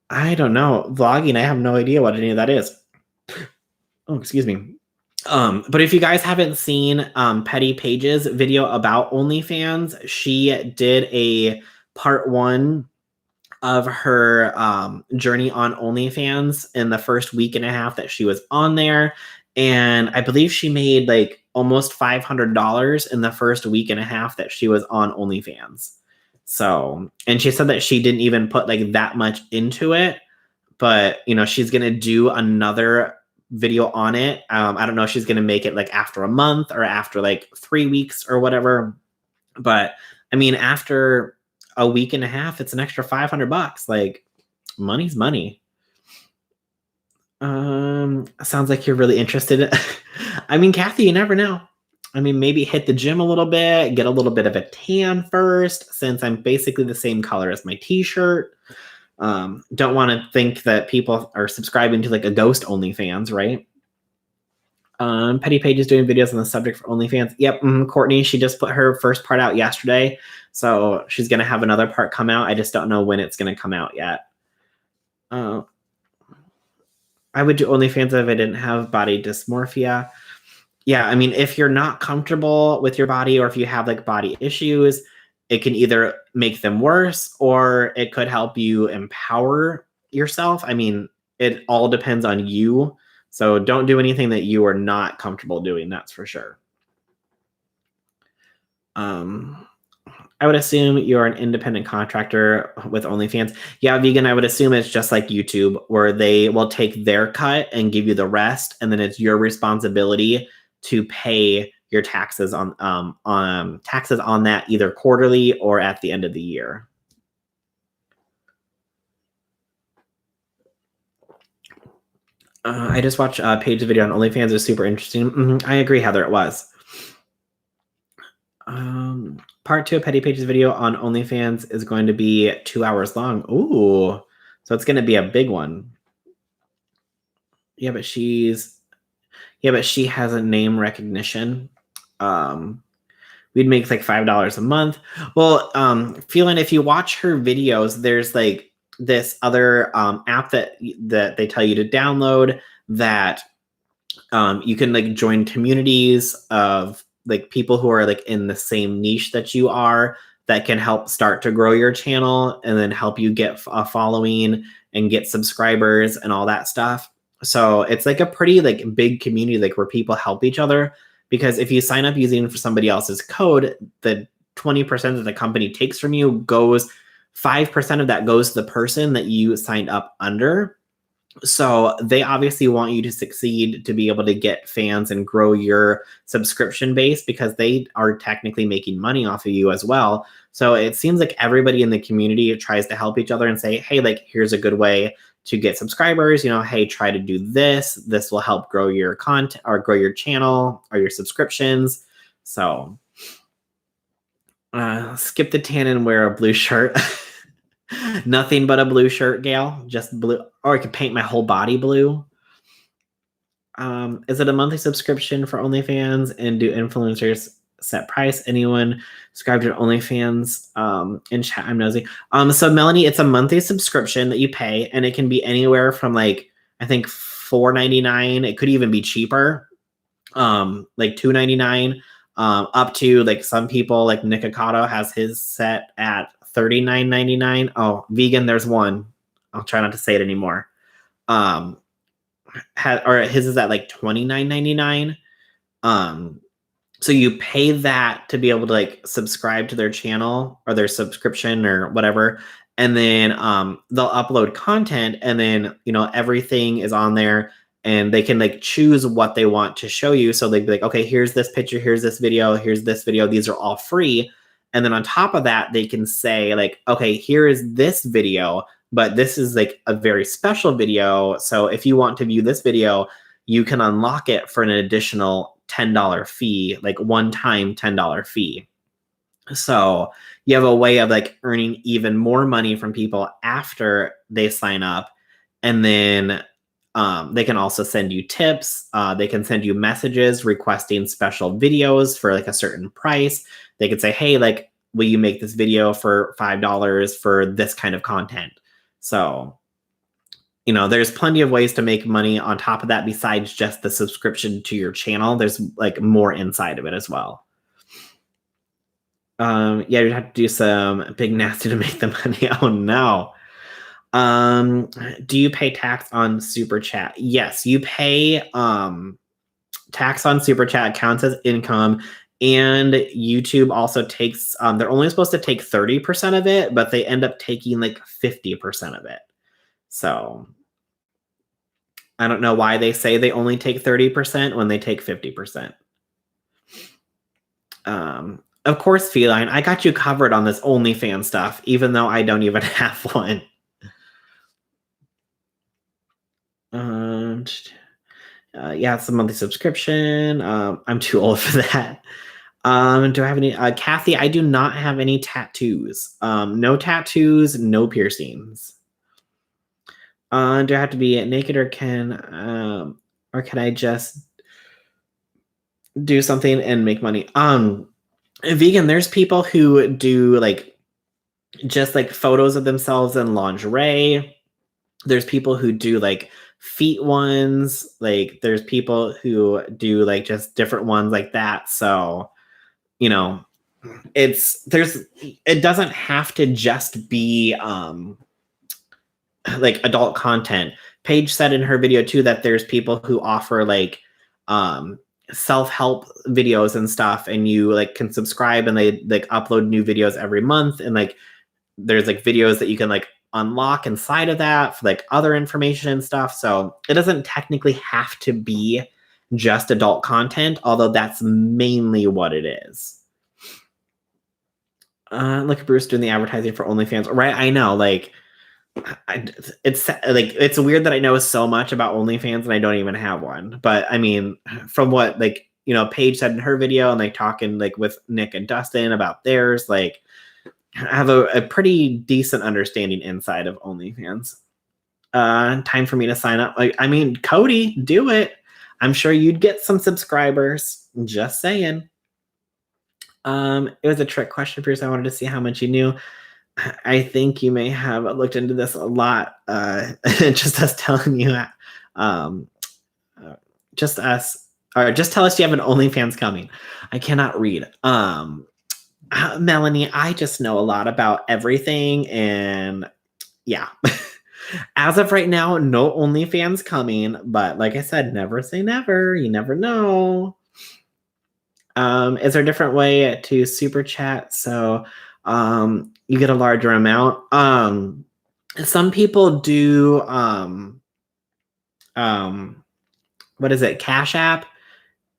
I don't know. Vlogging, I have no idea what any of that is. Oh, excuse me. But if you guys haven't seen Petty Paige's video about OnlyFans, she did a part 1 of her journey on OnlyFans in the first week and a half that she was on there. And I believe she made like almost $500 in the first week and a half that she was on OnlyFans. So, and she said that she didn't even put like that much into it, but you know, she's going to do another video on it. I don't know if she's going to make it like after a month or after like 3 weeks or whatever. But I mean, after a week and a half, it's an extra $500. Like money's money. Sounds like you're really interested. I mean, Kathy, you never know. I mean, maybe hit the gym a little bit, get a little bit of a tan first, since I'm basically the same color as my t-shirt. Don't want to think that people are subscribing to like a ghost OnlyFans, right? Petty Paige is doing videos on the subject for OnlyFans. Yep, Courtney, she just put her first part out yesterday, so she's going to have another part come out. I just don't know when it's going to come out yet. I would do OnlyFans if I didn't have body dysmorphia. Yeah, I mean, if you're not comfortable with your body or if you have like body issues, it can either make them worse or it could help you empower yourself. I mean, it all depends on you. So don't do anything that you are not comfortable doing. That's for sure. I would assume you're an independent contractor with OnlyFans. Yeah, vegan, I would assume it's just like YouTube where they will take their cut and give you the rest. And then it's your responsibility to pay your taxes on that either quarterly or at the end of the year. I just watched Paige's video on OnlyFans. It was super interesting. I agree, Heather, it was. Part 2 of Petty Paige's video on OnlyFans is going to be 2 hours long. Ooh, so it's going to be a big one. Yeah, but she has a name recognition. We'd make like $5 a month. Well, feeling if you watch her videos, there's like this other app that they tell you to download that you can like join communities of like people who are like in the same niche that you are that can help start to grow your channel and then help you get a following and get subscribers and all that stuff. So it's like a pretty like big community, like where people help each other, because if you sign up using for somebody else's code, the 20% that the company takes from you goes 5% of that goes to the person that you signed up under. So they obviously want you to succeed to be able to get fans and grow your subscription base because they are technically making money off of you as well. So it seems like everybody in the community tries to help each other and say, hey, like, here's a good way to get subscribers. You know, hey, try to do this. This will help grow your content or grow your channel or your subscriptions. So skip the tan and wear a blue shirt. Nothing but a blue shirt, Gail. Just blue. Or I could paint my whole body blue. Is it a monthly subscription for OnlyFans? And do influencers set price? Anyone subscribe to OnlyFans in chat? I'm nosy. So Melanie, it's a monthly subscription that you pay, and it can be anywhere from like, I think $4.99. It could even be cheaper, like $2.99, up to like some people like Nikocado has his set at $39.99. Oh, vegan, there's one. I'll try not to say it anymore. Or his is at like $29.99. So you pay that to be able to like subscribe to their channel or their subscription or whatever, and then they'll upload content, and then everything is on there, and they can like choose what they want to show you. So they'd be like, okay, here's this picture, here's this video, here's this video. These are all free. And then on top of that, they can say like, okay, here is this video, but this is like a very special video. So if you want to view this video, you can unlock it for an additional $10 fee, like one-time $10 fee. So you have a way of like earning even more money from people after they sign up. And then they can also send you tips. They can send you messages requesting special videos for like a certain price. They could say, hey, like, will you make this video for $5 for this kind of content? So, there's plenty of ways to make money on top of that besides just the subscription to your channel. There's like more inside of it as well. Yeah, you'd have to do some big nasty to make the money. Oh no. Do you pay tax on Super Chat? Yes, you pay tax on Super Chat, counts as income, and YouTube also takes they're only supposed to take 30% of it, but they end up taking like 50% of it. So I don't know why they say they only take 30% when they take 50%. Of course, Feline, I got you covered on this OnlyFans stuff, even though I don't even have one. Yeah, it's a monthly subscription. I'm too old for that. Do I have any? Kathy, I do not have any tattoos. No tattoos, no piercings. Do I have to be naked, or can I just do something and make money? Vegan, there's people who do like just like photos of themselves in lingerie. There's people who do like feet ones. Like there's people who do like just different ones like that. So, it doesn't have to just be like adult content. Paige said in her video too that there's people who offer like self-help videos and stuff, and you like can subscribe and they like upload new videos every month, and like there's like videos that you can like unlock inside of that for like other information and stuff. So it doesn't technically have to be just adult content, although that's mainly what it is. Look at Bruce doing the advertising for OnlyFans, right? I know, like it's weird that I know so much about OnlyFans and I don't even have one. But I mean, from what like Paige said in her video, and like talking like with Nick and Dustin about theirs, like I have a pretty decent understanding inside of OnlyFans. Time for me to sign up. Like, I mean, Cody, do it. I'm sure you'd get some subscribers. Just saying. It was a trick question, Bruce. I wanted to see how much you knew. I think you may have looked into this a lot. Just us telling you, just tell us you have an OnlyFans coming. I cannot read. Melanie, I just know a lot about everything, and yeah. As of right now, no OnlyFans coming, but like I said, never say never. You never know. Is there a different way to super chat so you get a larger amount? Some people do what is it, Cash App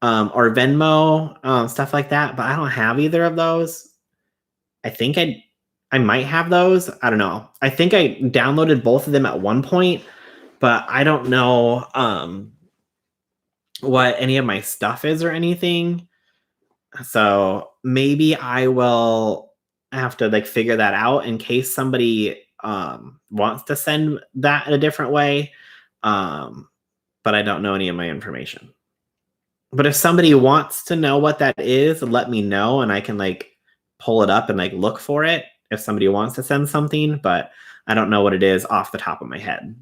or Venmo, stuff like that, but I don't have either of those. I think I might have those. I don't know. I think I downloaded both of them at one point, but I don't know what any of my stuff is or anything. So maybe I will have to like figure that out in case somebody wants to send that in a different way. But but I don't know any of my information. But if somebody wants to know what that is, let me know and I can like pull it up and like look for it if somebody wants to send something, but I don't know what it is off the top of my head.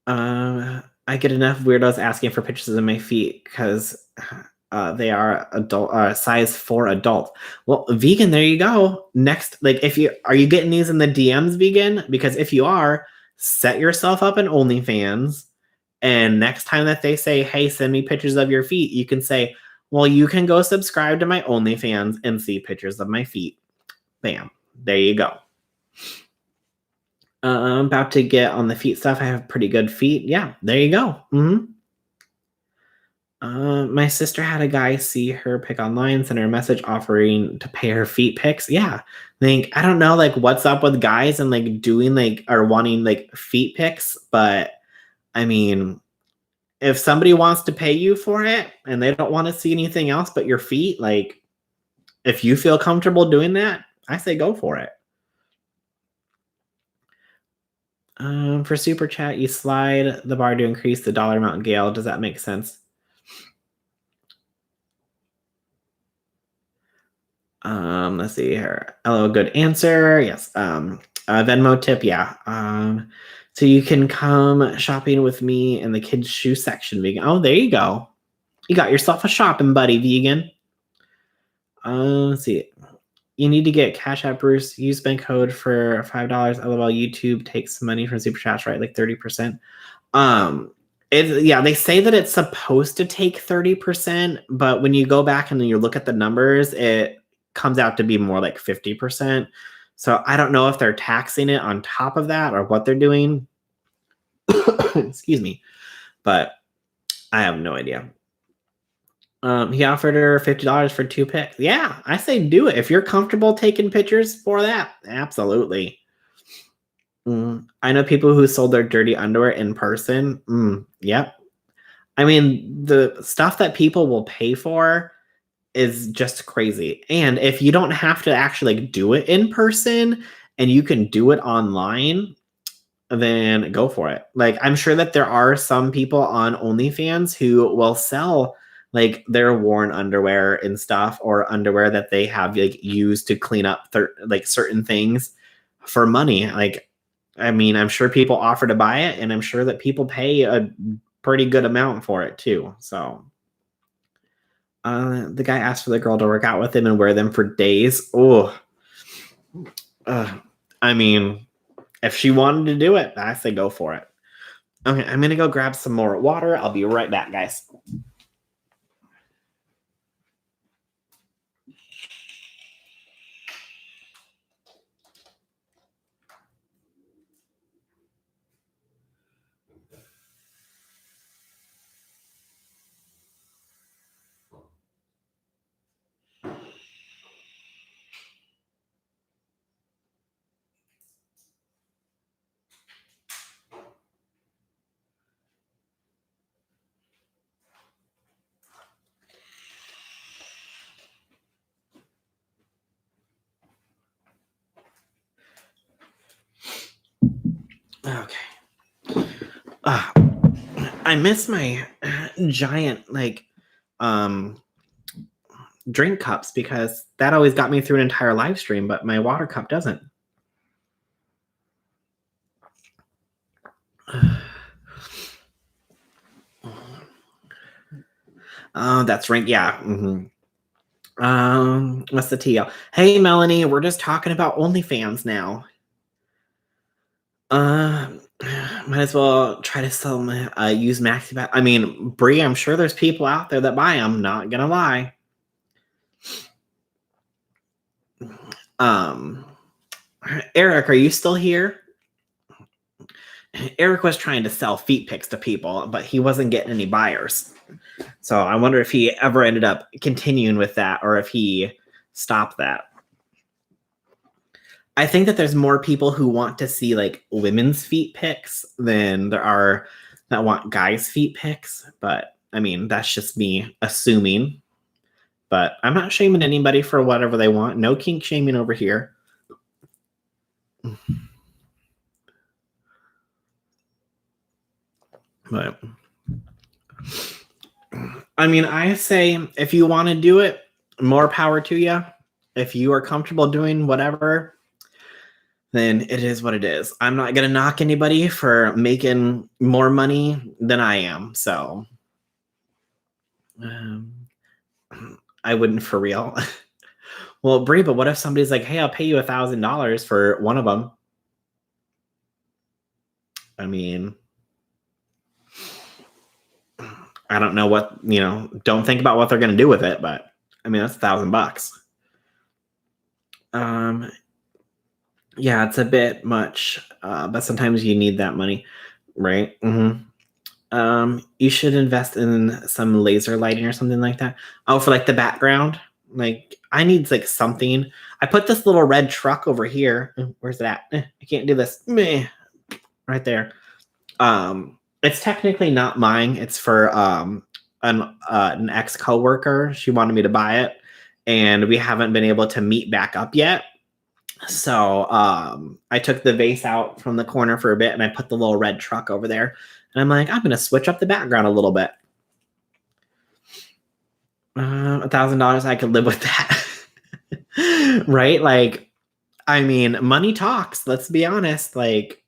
I get enough weirdos asking for pictures of my feet because they are adult, size 4 adult. Well, vegan, there you go. Next, like, are you getting these in the DMs, vegan? Because if you are, set yourself up in OnlyFans, and next time that they say, "Hey, send me pictures of your feet," you can say, "Well, you can go subscribe to my OnlyFans and see pictures of my feet." Bam, there you go. I'm about to get on the feet stuff. I have pretty good feet. Yeah, there you go. My sister had a guy see her pic online, send her a message offering to pay her feet pics. Yeah. Like, I don't know, like, what's up with guys and like doing like or wanting like feet pics, but I mean, if somebody wants to pay you for it and they don't want to see anything else but your feet, like, if you feel comfortable doing that, I say go for it. For super chat, you slide the bar to increase the dollar amount. Gail, does that make sense? Let's see here. Hello, good answer. Yes. Venmo tip, yeah. So you can come shopping with me in the kids' shoe section, vegan. Oh, there you go. You got yourself a shopping buddy, vegan. Let's see. You need to get Cash App Bruce. Use bank code for $5. LOL. YouTube takes money from super chats, right? Like 30%. They say that it's supposed to take 30%, but when you go back and then you look at the numbers, it comes out to be more like 50%. So I don't know if they're taxing it on top of that or what they're doing. Excuse me. But I have no idea. He offered her $50 for 2 pics. Yeah, I say do it. If you're comfortable taking pictures for that, absolutely. I know people who sold their dirty underwear in person. Yep. I mean, the stuff that people will pay for is just crazy. And if you don't have to actually like do it in person and you can do it online, then go for it. Like, I'm sure that there are some people on OnlyFans who will sell like their worn underwear and stuff, or underwear that they have like used to clean up like certain things for money. Like, I mean, I'm sure people offer to buy it, and I'm sure that people pay a pretty good amount for it too. So the guy asked for the girl to work out with him and wear them for days. Oh, I mean, if she wanted to do it, I say go for it. Okay, I'm gonna go grab some more water. I'll be right back, guys. Okay. I miss my giant like drink cups because that always got me through an entire live stream, but my water cup doesn't. Oh, that's right. Yeah. What's the TL? Hey, Melanie, we're just talking about OnlyFans now. Might as well try to sell my use Maxi. I mean, Brie, I'm sure there's people out there that buy them. Not gonna lie. Eric, are you still here? Eric was trying to sell feet pics to people, but he wasn't getting any buyers. So I wonder if he ever ended up continuing with that or if he stopped that. I think that there's more people who want to see like women's feet pics than there are that want guys' feet pics. But I mean, that's just me assuming. But I'm not shaming anybody for whatever they want. No kink shaming over here. But I mean, I say if you want to do it, more power to you. If you are comfortable doing whatever, then it is what it is. I'm not going to knock anybody for making more money than I am. So I wouldn't for real. Well, Brie, but what if somebody's like, hey, I'll pay you $1,000 for one of them? I mean, I don't know what, don't think about what they're going to do with it, but I mean, that's $1,000. Yeah, it's a bit much, but sometimes you need that money, right? You should invest in some laser lighting or something like that. Oh, for like the background. Like I need like something. I put this little red truck over here. Where's it at? I can't do this. Meh. Right there. It's technically not mine. It's for an ex coworker. She wanted me to buy it, and we haven't been able to meet back up yet. So I took the vase out from the corner for a bit, and I put the little red truck over there. And I'm like, I'm gonna switch up the background a little bit. $1,000, I could live with that, right? Like, I mean, money talks. Let's be honest. Like,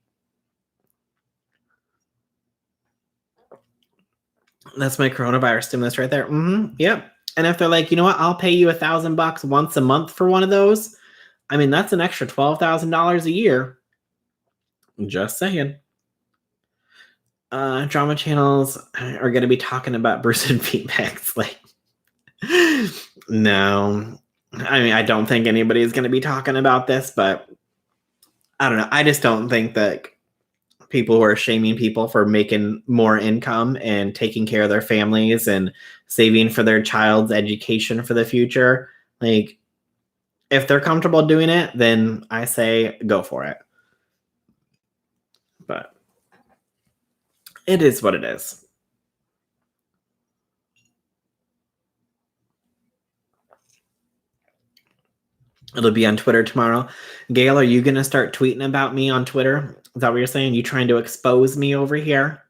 that's my coronavirus stimulus right there. Yep. And if they're like, you know what, I'll pay you $1,000 once a month for one of those. I mean, that's an extra $12,000 a year. Just saying. Drama channels are going to be talking about Bruce and Beatmax. Like, no. I mean, I don't think anybody's going to be talking about this, but I don't know. I just don't think that people who are shaming people for making more income and taking care of their families and saving for their child's education for the future, like, if they're comfortable doing it, then I say go for it. But it is what it is. It'll be on Twitter tomorrow. Gail, are you going to start tweeting about me on Twitter? Is that what you're saying? You trying to expose me over here?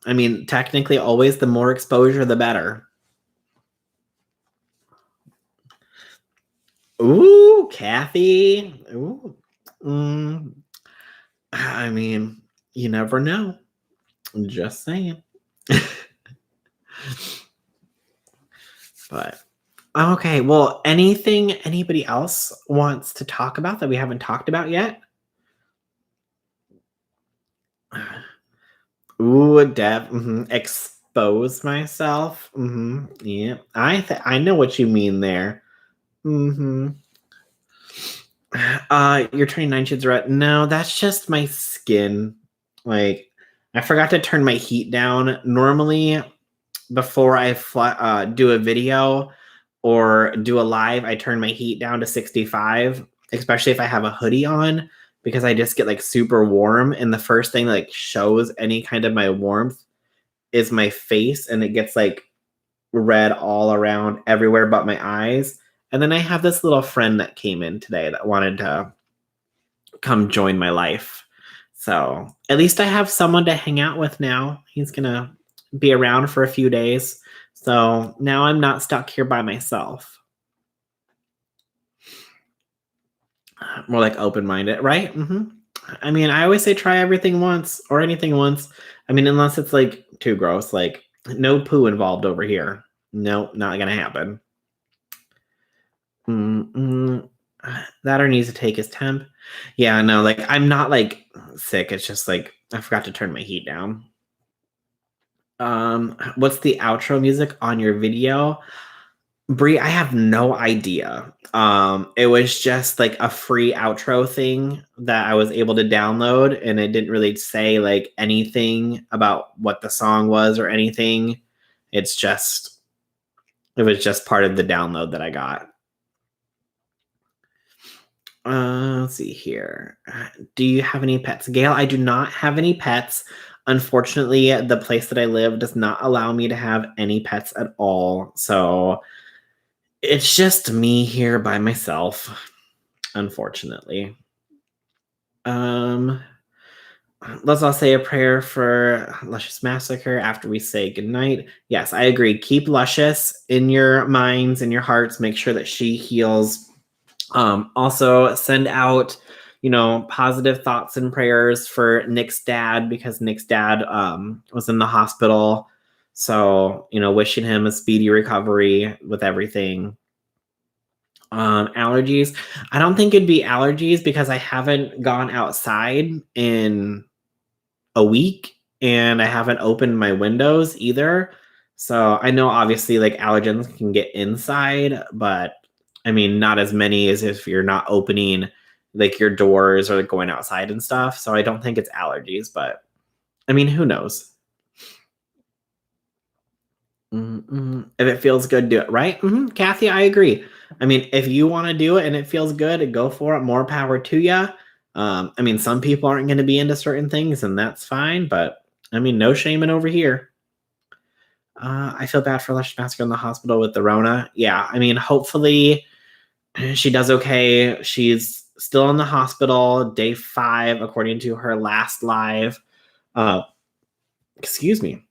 I mean, technically, always the more exposure, the better. Ooh, Kathy. Ooh. I mean, you never know. Just saying. But okay, well, anything anybody else wants to talk about that we haven't talked about yet? Ooh, Deb, expose myself. Yeah, I know what you mean there. You're turning 9 shades red. No, that's just my skin. Like, I forgot to turn my heat down. Normally, before I do a video or do a live, I turn my heat down to 65, especially if I have a hoodie on, because I just get like super warm. And the first thing that like shows any kind of my warmth is my face, and it gets like red all around everywhere but my eyes. And then I have this little friend that came in today that wanted to come join my life. So at least I have someone to hang out with now. He's going to be around for a few days. So now I'm not stuck here by myself. More like open-minded, right? I mean, I always say try everything once or anything once. I mean, unless it's like too gross, like no poo involved over here. Nope, not going to happen. That or needs to take his temp. Yeah, no, like I'm not like sick. It's just like I forgot to turn my heat down. What's the outro music on your video? Brie, I have no idea. It was just like a free outro thing that I was able to download, and it didn't really say like anything about what the song was or anything. It was just part of the download that I got. Let's see here. Do you have any pets? Gail, I do not have any pets. Unfortunately, the place that I live does not allow me to have any pets at all. So it's just me here by myself, unfortunately. let's all say a prayer for Luscious Massacre after we say goodnight. Yes, I agree. Keep Luscious in your minds, in your hearts. Make sure that she heals. Also, send out, positive thoughts and prayers for Nick's dad, because Nick's dad was in the hospital. So, wishing him a speedy recovery with everything. Allergies. I don't think it'd be allergies because I haven't gone outside in a week and I haven't opened my windows either. So I know obviously like allergens can get inside, but I mean, not as many as if you're not opening like your doors or like going outside and stuff. So I don't think it's allergies, but I mean, who knows? If it feels good, do it, right? Kathy, I agree. I mean, if you want to do it and it feels good, go for it. More power to you. I mean, some people aren't going to be into certain things, and that's fine. But I mean, no shaming over here. I feel bad for Luscious Massacre in the hospital with the Rona. Yeah, I mean, hopefully she does okay. She's still in the hospital, day 5, according to her last live. Excuse me.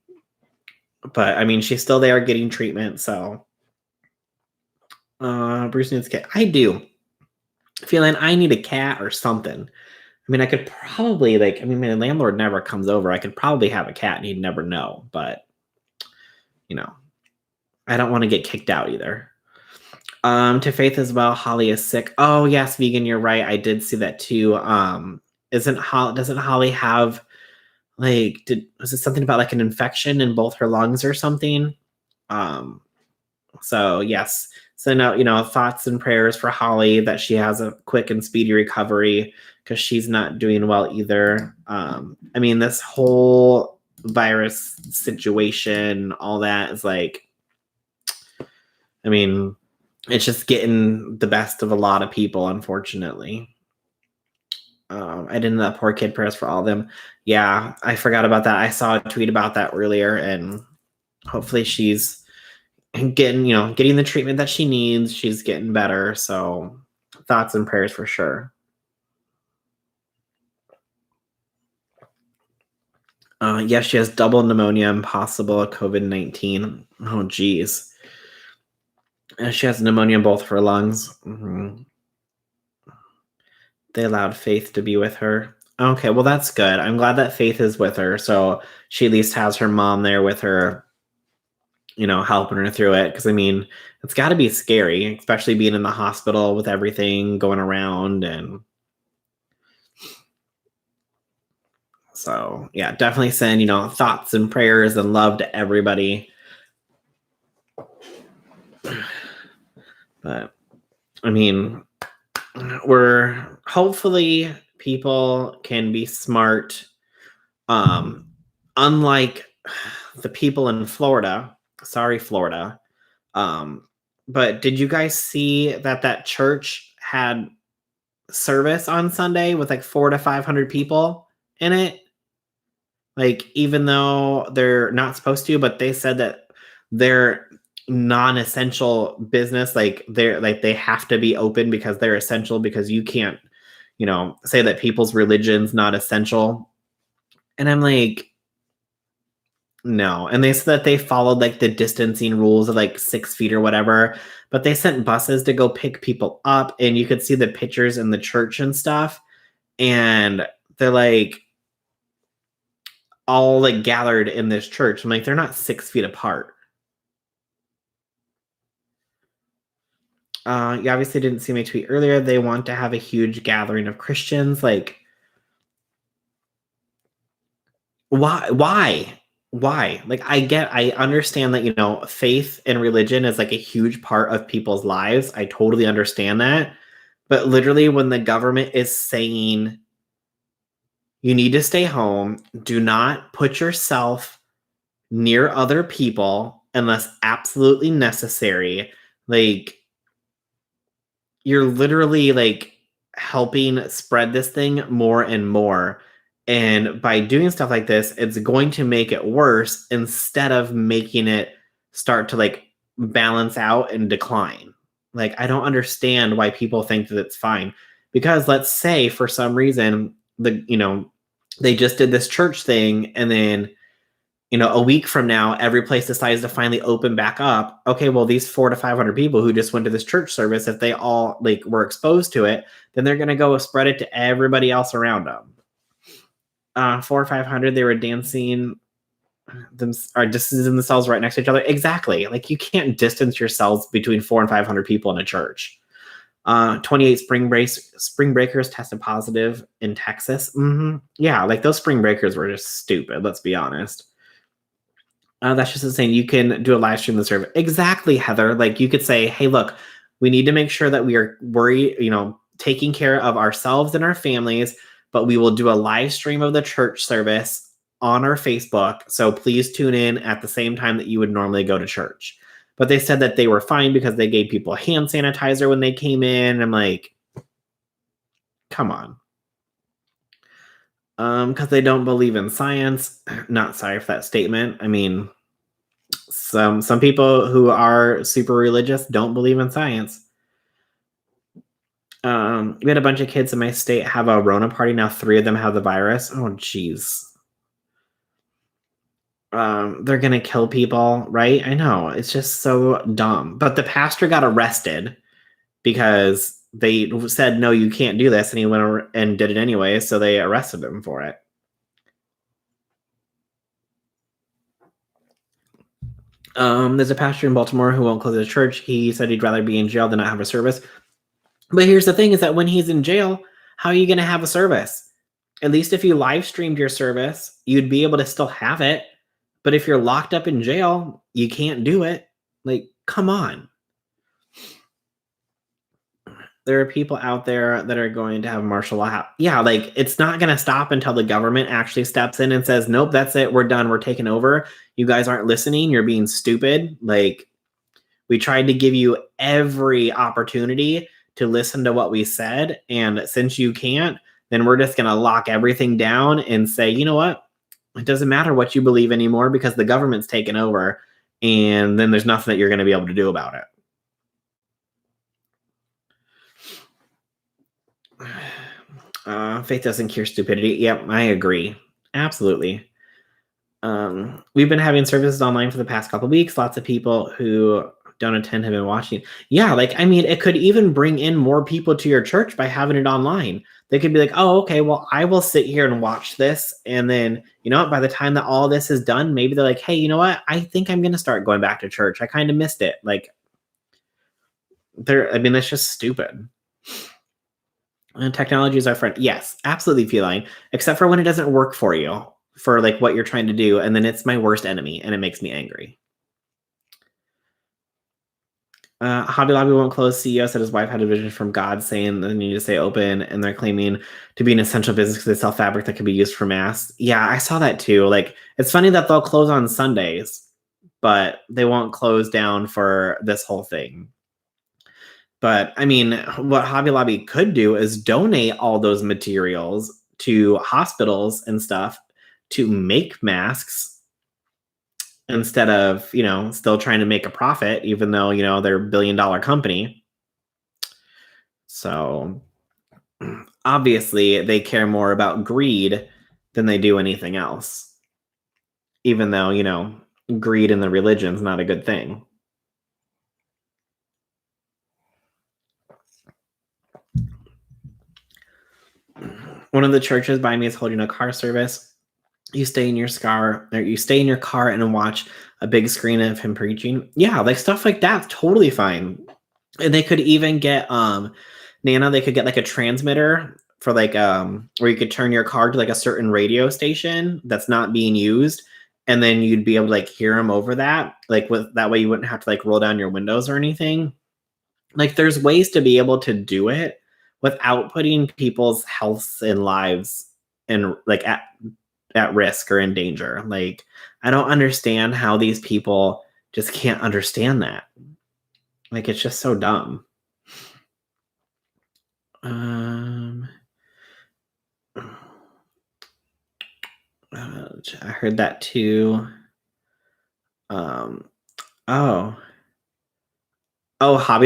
But I mean, she's still there getting treatment. So, Bruce needs a cat. I do. Feeling I need a cat or something. I mean, I could probably my landlord never comes over. I could probably have a cat and he'd never know. But I don't want to get kicked out either. To Faith as well. Holly is sick. Oh yes, vegan. You're right. I did see that too. Doesn't Holly have was it something about like an infection in both her lungs or something? So yes, send out thoughts and prayers for Holly that she has a quick and speedy recovery because she's not doing well either. I mean, this whole virus situation, all that is like, I mean, it's just getting the best of a lot of people, unfortunately. I didn't know that poor kid prayers for all of them. Yeah, I forgot about that. I saw a tweet about that earlier, and hopefully she's getting the treatment that she needs. She's getting better. So thoughts and prayers for sure. Yes, she has double pneumonia and possible COVID-19. Oh, geez. She has pneumonia in both of her lungs. They allowed Faith to be with her. Okay, well, that's good. I'm glad that Faith is with her. So she at least has her mom there with her, helping her through it. Because, I mean, it's got to be scary, especially being in the hospital with everything going around. And so, yeah, definitely send, thoughts and prayers and love to everybody. But, I mean, hopefully people can be smart. Unlike the people in Florida, sorry, Florida. But did you guys see that church had service on Sunday with like 400 to 500 people in it? Like, even though they're not supposed to, but they said that they're non-essential business. They have to be open because they're essential, because you can't, say that people's religion's not essential. And I'm like, no. And they said that they followed like the distancing rules of like 6 feet or whatever, but they sent buses to go pick people up, and you could see the pictures in the church and stuff. And they're like all like gathered in this church. I'm like, they're not 6 feet apart. You obviously didn't see my tweet earlier. They want to have a huge gathering of Christians. Like, why? Like, I understand that, faith and religion is like a huge part of people's lives. I totally understand that. But literally, when the government is saying you need to stay home, do not put yourself near other people unless absolutely necessary, like, you're literally like helping spread this thing more and more. And by doing stuff like this, it's going to make it worse instead of making it start to like balance out and decline. Like, I don't understand why people think that it's fine. Because let's say for some reason they just did this church thing, and then a week from now, every place decides to finally open back up. Okay, well, these 400 to 500 people who just went to this church service, if they all were exposed to it, then they're going to go spread it to everybody else around them. 400 or 500, they were dancing distancing themselves right next to each other. Exactly. You can't distance yourselves between 400 and 500 people in a church. 28 spring breakers tested positive in Texas. Yeah, those spring breakers were just stupid. Let's be honest. That's just insane. You can do a live stream of the service. Exactly, Heather. You could say, hey, look, we need to make sure that we are taking care of ourselves and our families, but we will do a live stream of the church service on our Facebook. So please tune in at the same time that you would normally go to church. But they said that they were fine because they gave people hand sanitizer when they came in. I'm like, come on. Because they don't believe in science. Not sorry for that statement. I mean, some people who are super religious don't believe in science. We had a bunch of kids in my state have a Rona party. Now 3 of them have the virus. Oh, jeez. They're gonna kill people, right? I know. It's just so dumb. But the pastor got arrested because they said, no, you can't do this. And he went and did it anyway. So they arrested him for it. There's a pastor in Baltimore who won't close his church. He said he'd rather be in jail than not have a service. But here's the thing is that when he's in jail, how are you going to have a service? At least if you live streamed your service, you'd be able to still have it. But if you're locked up in jail, you can't do it. Come on. There are people out there that are going to have martial law. Yeah, it's not going to stop until the government actually steps in and says, nope, that's it. We're done. We're taking over. You guys aren't listening. You're being stupid. We tried to give you every opportunity to listen to what we said. And since you can't, then we're just going to lock everything down and say, you know what? It doesn't matter what you believe anymore because the government's taken over. And then there's nothing that you're going to be able to do about it. Faith doesn't cure stupidity. Yep, I agree. Absolutely. We've been having services online for the past couple of weeks. Lots of people who don't attend have been watching. Yeah, it could even bring in more people to your church by having it online. They could be like, oh, okay, well, I will sit here and watch this. And then, by the time that all this is done, maybe they're like, hey, you know what? I think I'm going to start going back to church. I kind of missed it. That's just stupid. And technology is our friend. Yes, absolutely, Feline. Except for when it doesn't work for you, for what you're trying to do. And then it's my worst enemy and it makes me angry. Hobby Lobby won't close. CEO said his wife had a vision from God saying they need to stay open, and they're claiming to be an essential business because they sell fabric that can be used for masks. Yeah, I saw that too. It's funny that they'll close on Sundays, but they won't close down for this whole thing. But I mean, what Hobby Lobby could do is donate all those materials to hospitals and stuff to make masks instead of, still trying to make a profit, even though, they're a $1 billion company. So obviously they care more about greed than they do anything else, even though, greed in the religion is not a good thing. One of the churches by me is holding a car service. You stay in your car and watch a big screen of him preaching. Yeah, stuff like that's totally fine. And they could even get Nana, they could get a transmitter for where you could turn your car to a certain radio station that's not being used, and then you'd be able to hear them over that. With that way you wouldn't have to roll down your windows or anything. There's ways to be able to do it without putting people's health and lives in at risk or in danger. I don't understand how these people just can't understand that. It's just so dumb. I heard that too. Hobby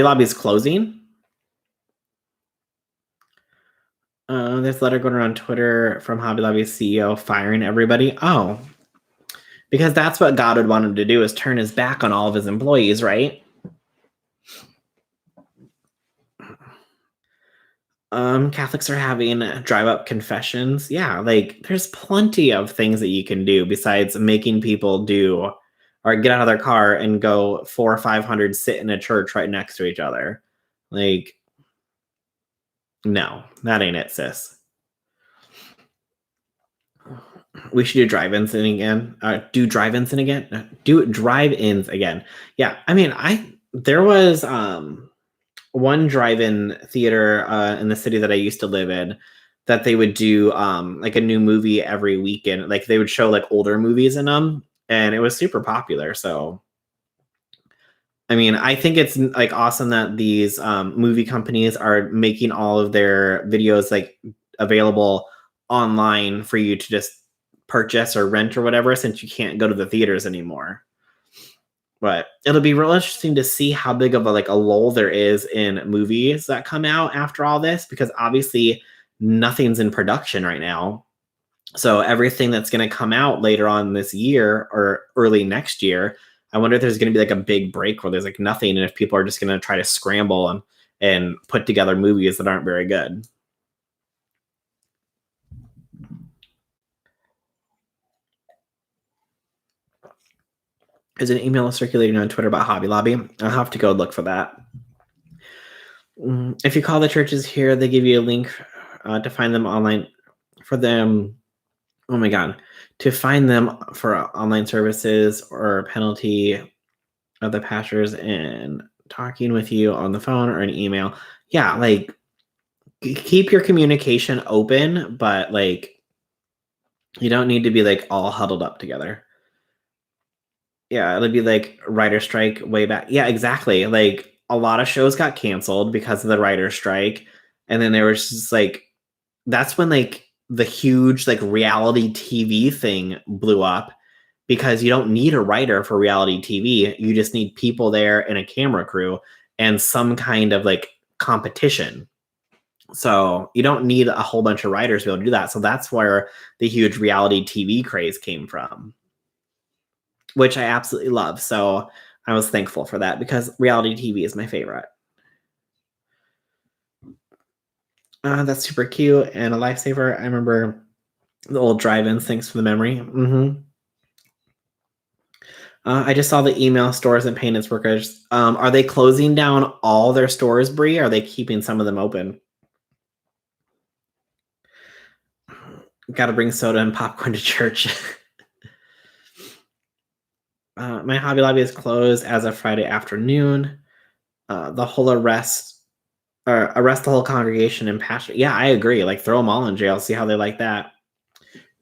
Lobby is closing. There's a letter going around Twitter from Hobby Lobby's CEO firing everybody. Oh, because that's what God would want him to do, is turn his back on all of his employees, right? Catholics are having drive-up confessions. Yeah, like there's plenty of things that you can do besides making people do or get out of their car and go 400 or 500 sit in a church right next to each other. Like, no, that ain't it, sis. We should do drive-ins again. Do drive-ins again. Do drive-ins again. Yeah, I mean, there was one drive-in theater in the city that I used to live in that they would do like a new movie every weekend. Like they would show like older movies in them, and it was super popular. So, I mean, I think it's like awesome that these movie companies are making all of their videos like available online for you to just purchase or rent or whatever, since you can't go to the theaters anymore. But it'll be real interesting to see how big of a lull there is in movies that come out after all this, because obviously nothing's in production right now. So everything that's going to come out later on this year or early next year, I wonder if there's going to be like a big break where there's like nothing, and if people are just going to try to scramble and put together movies that aren't very good. There's an email circulating on Twitter about Hobby Lobby. I'll have to go look for that. If you call the churches here, they give you a link to find them online for them. Oh my God. To find them for online services or penalty of the pastors and talking with you on the phone or an email. Yeah, like keep your communication open, but like you don't need to be like all huddled up together. Yeah, it'll be like writer strike way back. Yeah, exactly. Like a lot of shows got canceled because of the writer strike. And then there was just like, that's when like the huge like reality TV thing blew up, because you don't need a writer for reality TV. You just need people there and a camera crew and some kind of like competition. So you don't need a whole bunch of writers to be able to do that. So that's where the huge reality TV craze came from, which I absolutely love. So I was thankful for that, because reality TV is my favorite. That's super cute and a lifesaver. I remember the old drive-ins. Thanks for the memory. I just saw the email stores and payments workers. Are they closing down all their stores, Bree? Or are they keeping some of them open? Got to bring soda and popcorn to church. My Hobby Lobby is closed as of Friday afternoon. The whole arrest the whole congregation and pastor. Yeah, I agree. Like throw them all in jail. See how they like that.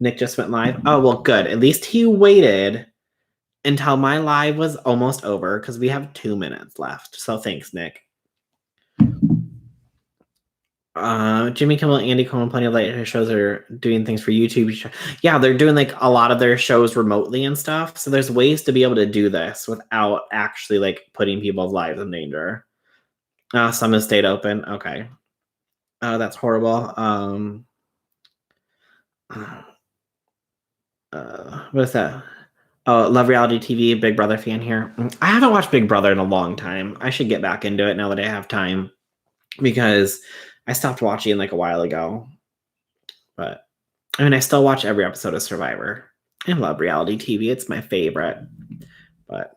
Nick just went live. Oh, well, good. At least he waited until my live was almost over, because we have 2 minutes left. So thanks, Nick. Jimmy Kimmel and Andy Cohen, plenty of late shows are doing things for YouTube. Yeah, they're doing like a lot of their shows remotely and stuff. So there's ways to be able to do this without actually like putting people's lives in danger. Some have stayed open. Okay. That's horrible. What is that? Oh, love reality TV. Big Brother fan here. I haven't watched Big Brother in a long time. I should get back into it now that I have time, because I stopped watching like a while ago. But I mean, I still watch every episode of Survivor. I love reality TV. It's my favorite. But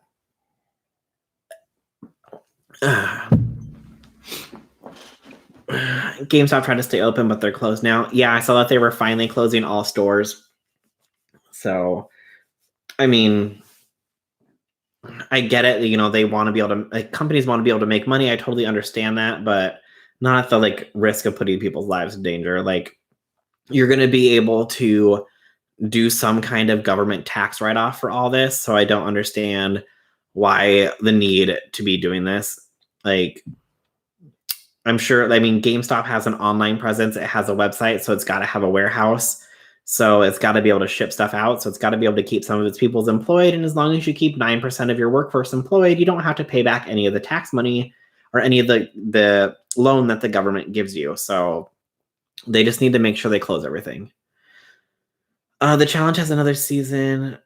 GameStop tried to stay open, but they're closed now. Yeah, I saw that they were finally closing all stores. So, I mean, I get it. You know, they want to be able to, like, companies want to be able to make money. I totally understand that, but not at the like risk of putting people's lives in danger. Like, you're going to be able to do some kind of government tax write-off for all this. So I don't understand why the need to be doing this. Like, I'm sure, I mean, GameStop has an online presence. It has a website, so it's got to have a warehouse. So it's got to be able to ship stuff out. So it's got to be able to keep some of its people employed. And as long as you keep 9% of your workforce employed, you don't have to pay back any of the tax money or any of the loan that the government gives you. So They just need to make sure they close everything. The challenge has another season.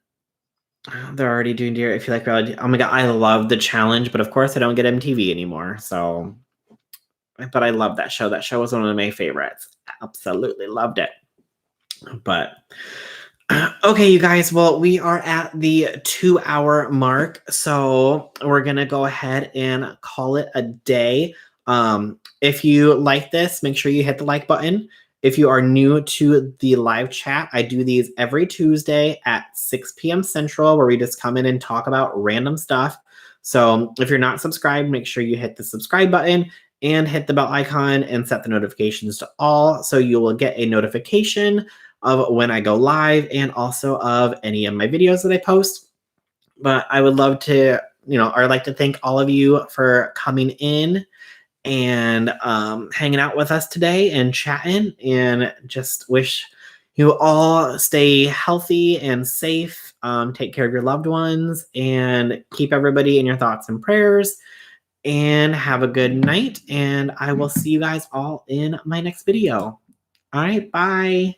They're already doing Dear If You Like Reality. Oh my god, I love the challenge, but of course I don't get MTV anymore. So, but I love that show. That show was one of my favorites. Absolutely loved it. But okay, you guys. Well, we are at the 2-hour mark, so we're gonna go ahead and call it a day. If you like this, make sure you hit the like button. If you are new to the live chat, I do these every Tuesday at 6 p.m. Central, where we just come in and talk about random stuff. So if you're not subscribed, make sure you hit the subscribe button and hit the bell icon and set the notifications to all, so you will get a notification of when I go live and also of any of my videos that I post. But I would love to, I'd like to thank all of you for coming in and hanging out with us today and chatting, and just wish you all stay healthy and safe. Take care of your loved ones and keep everybody in your thoughts and prayers, and have a good night. And I will see you guys all in my next video. All right, bye.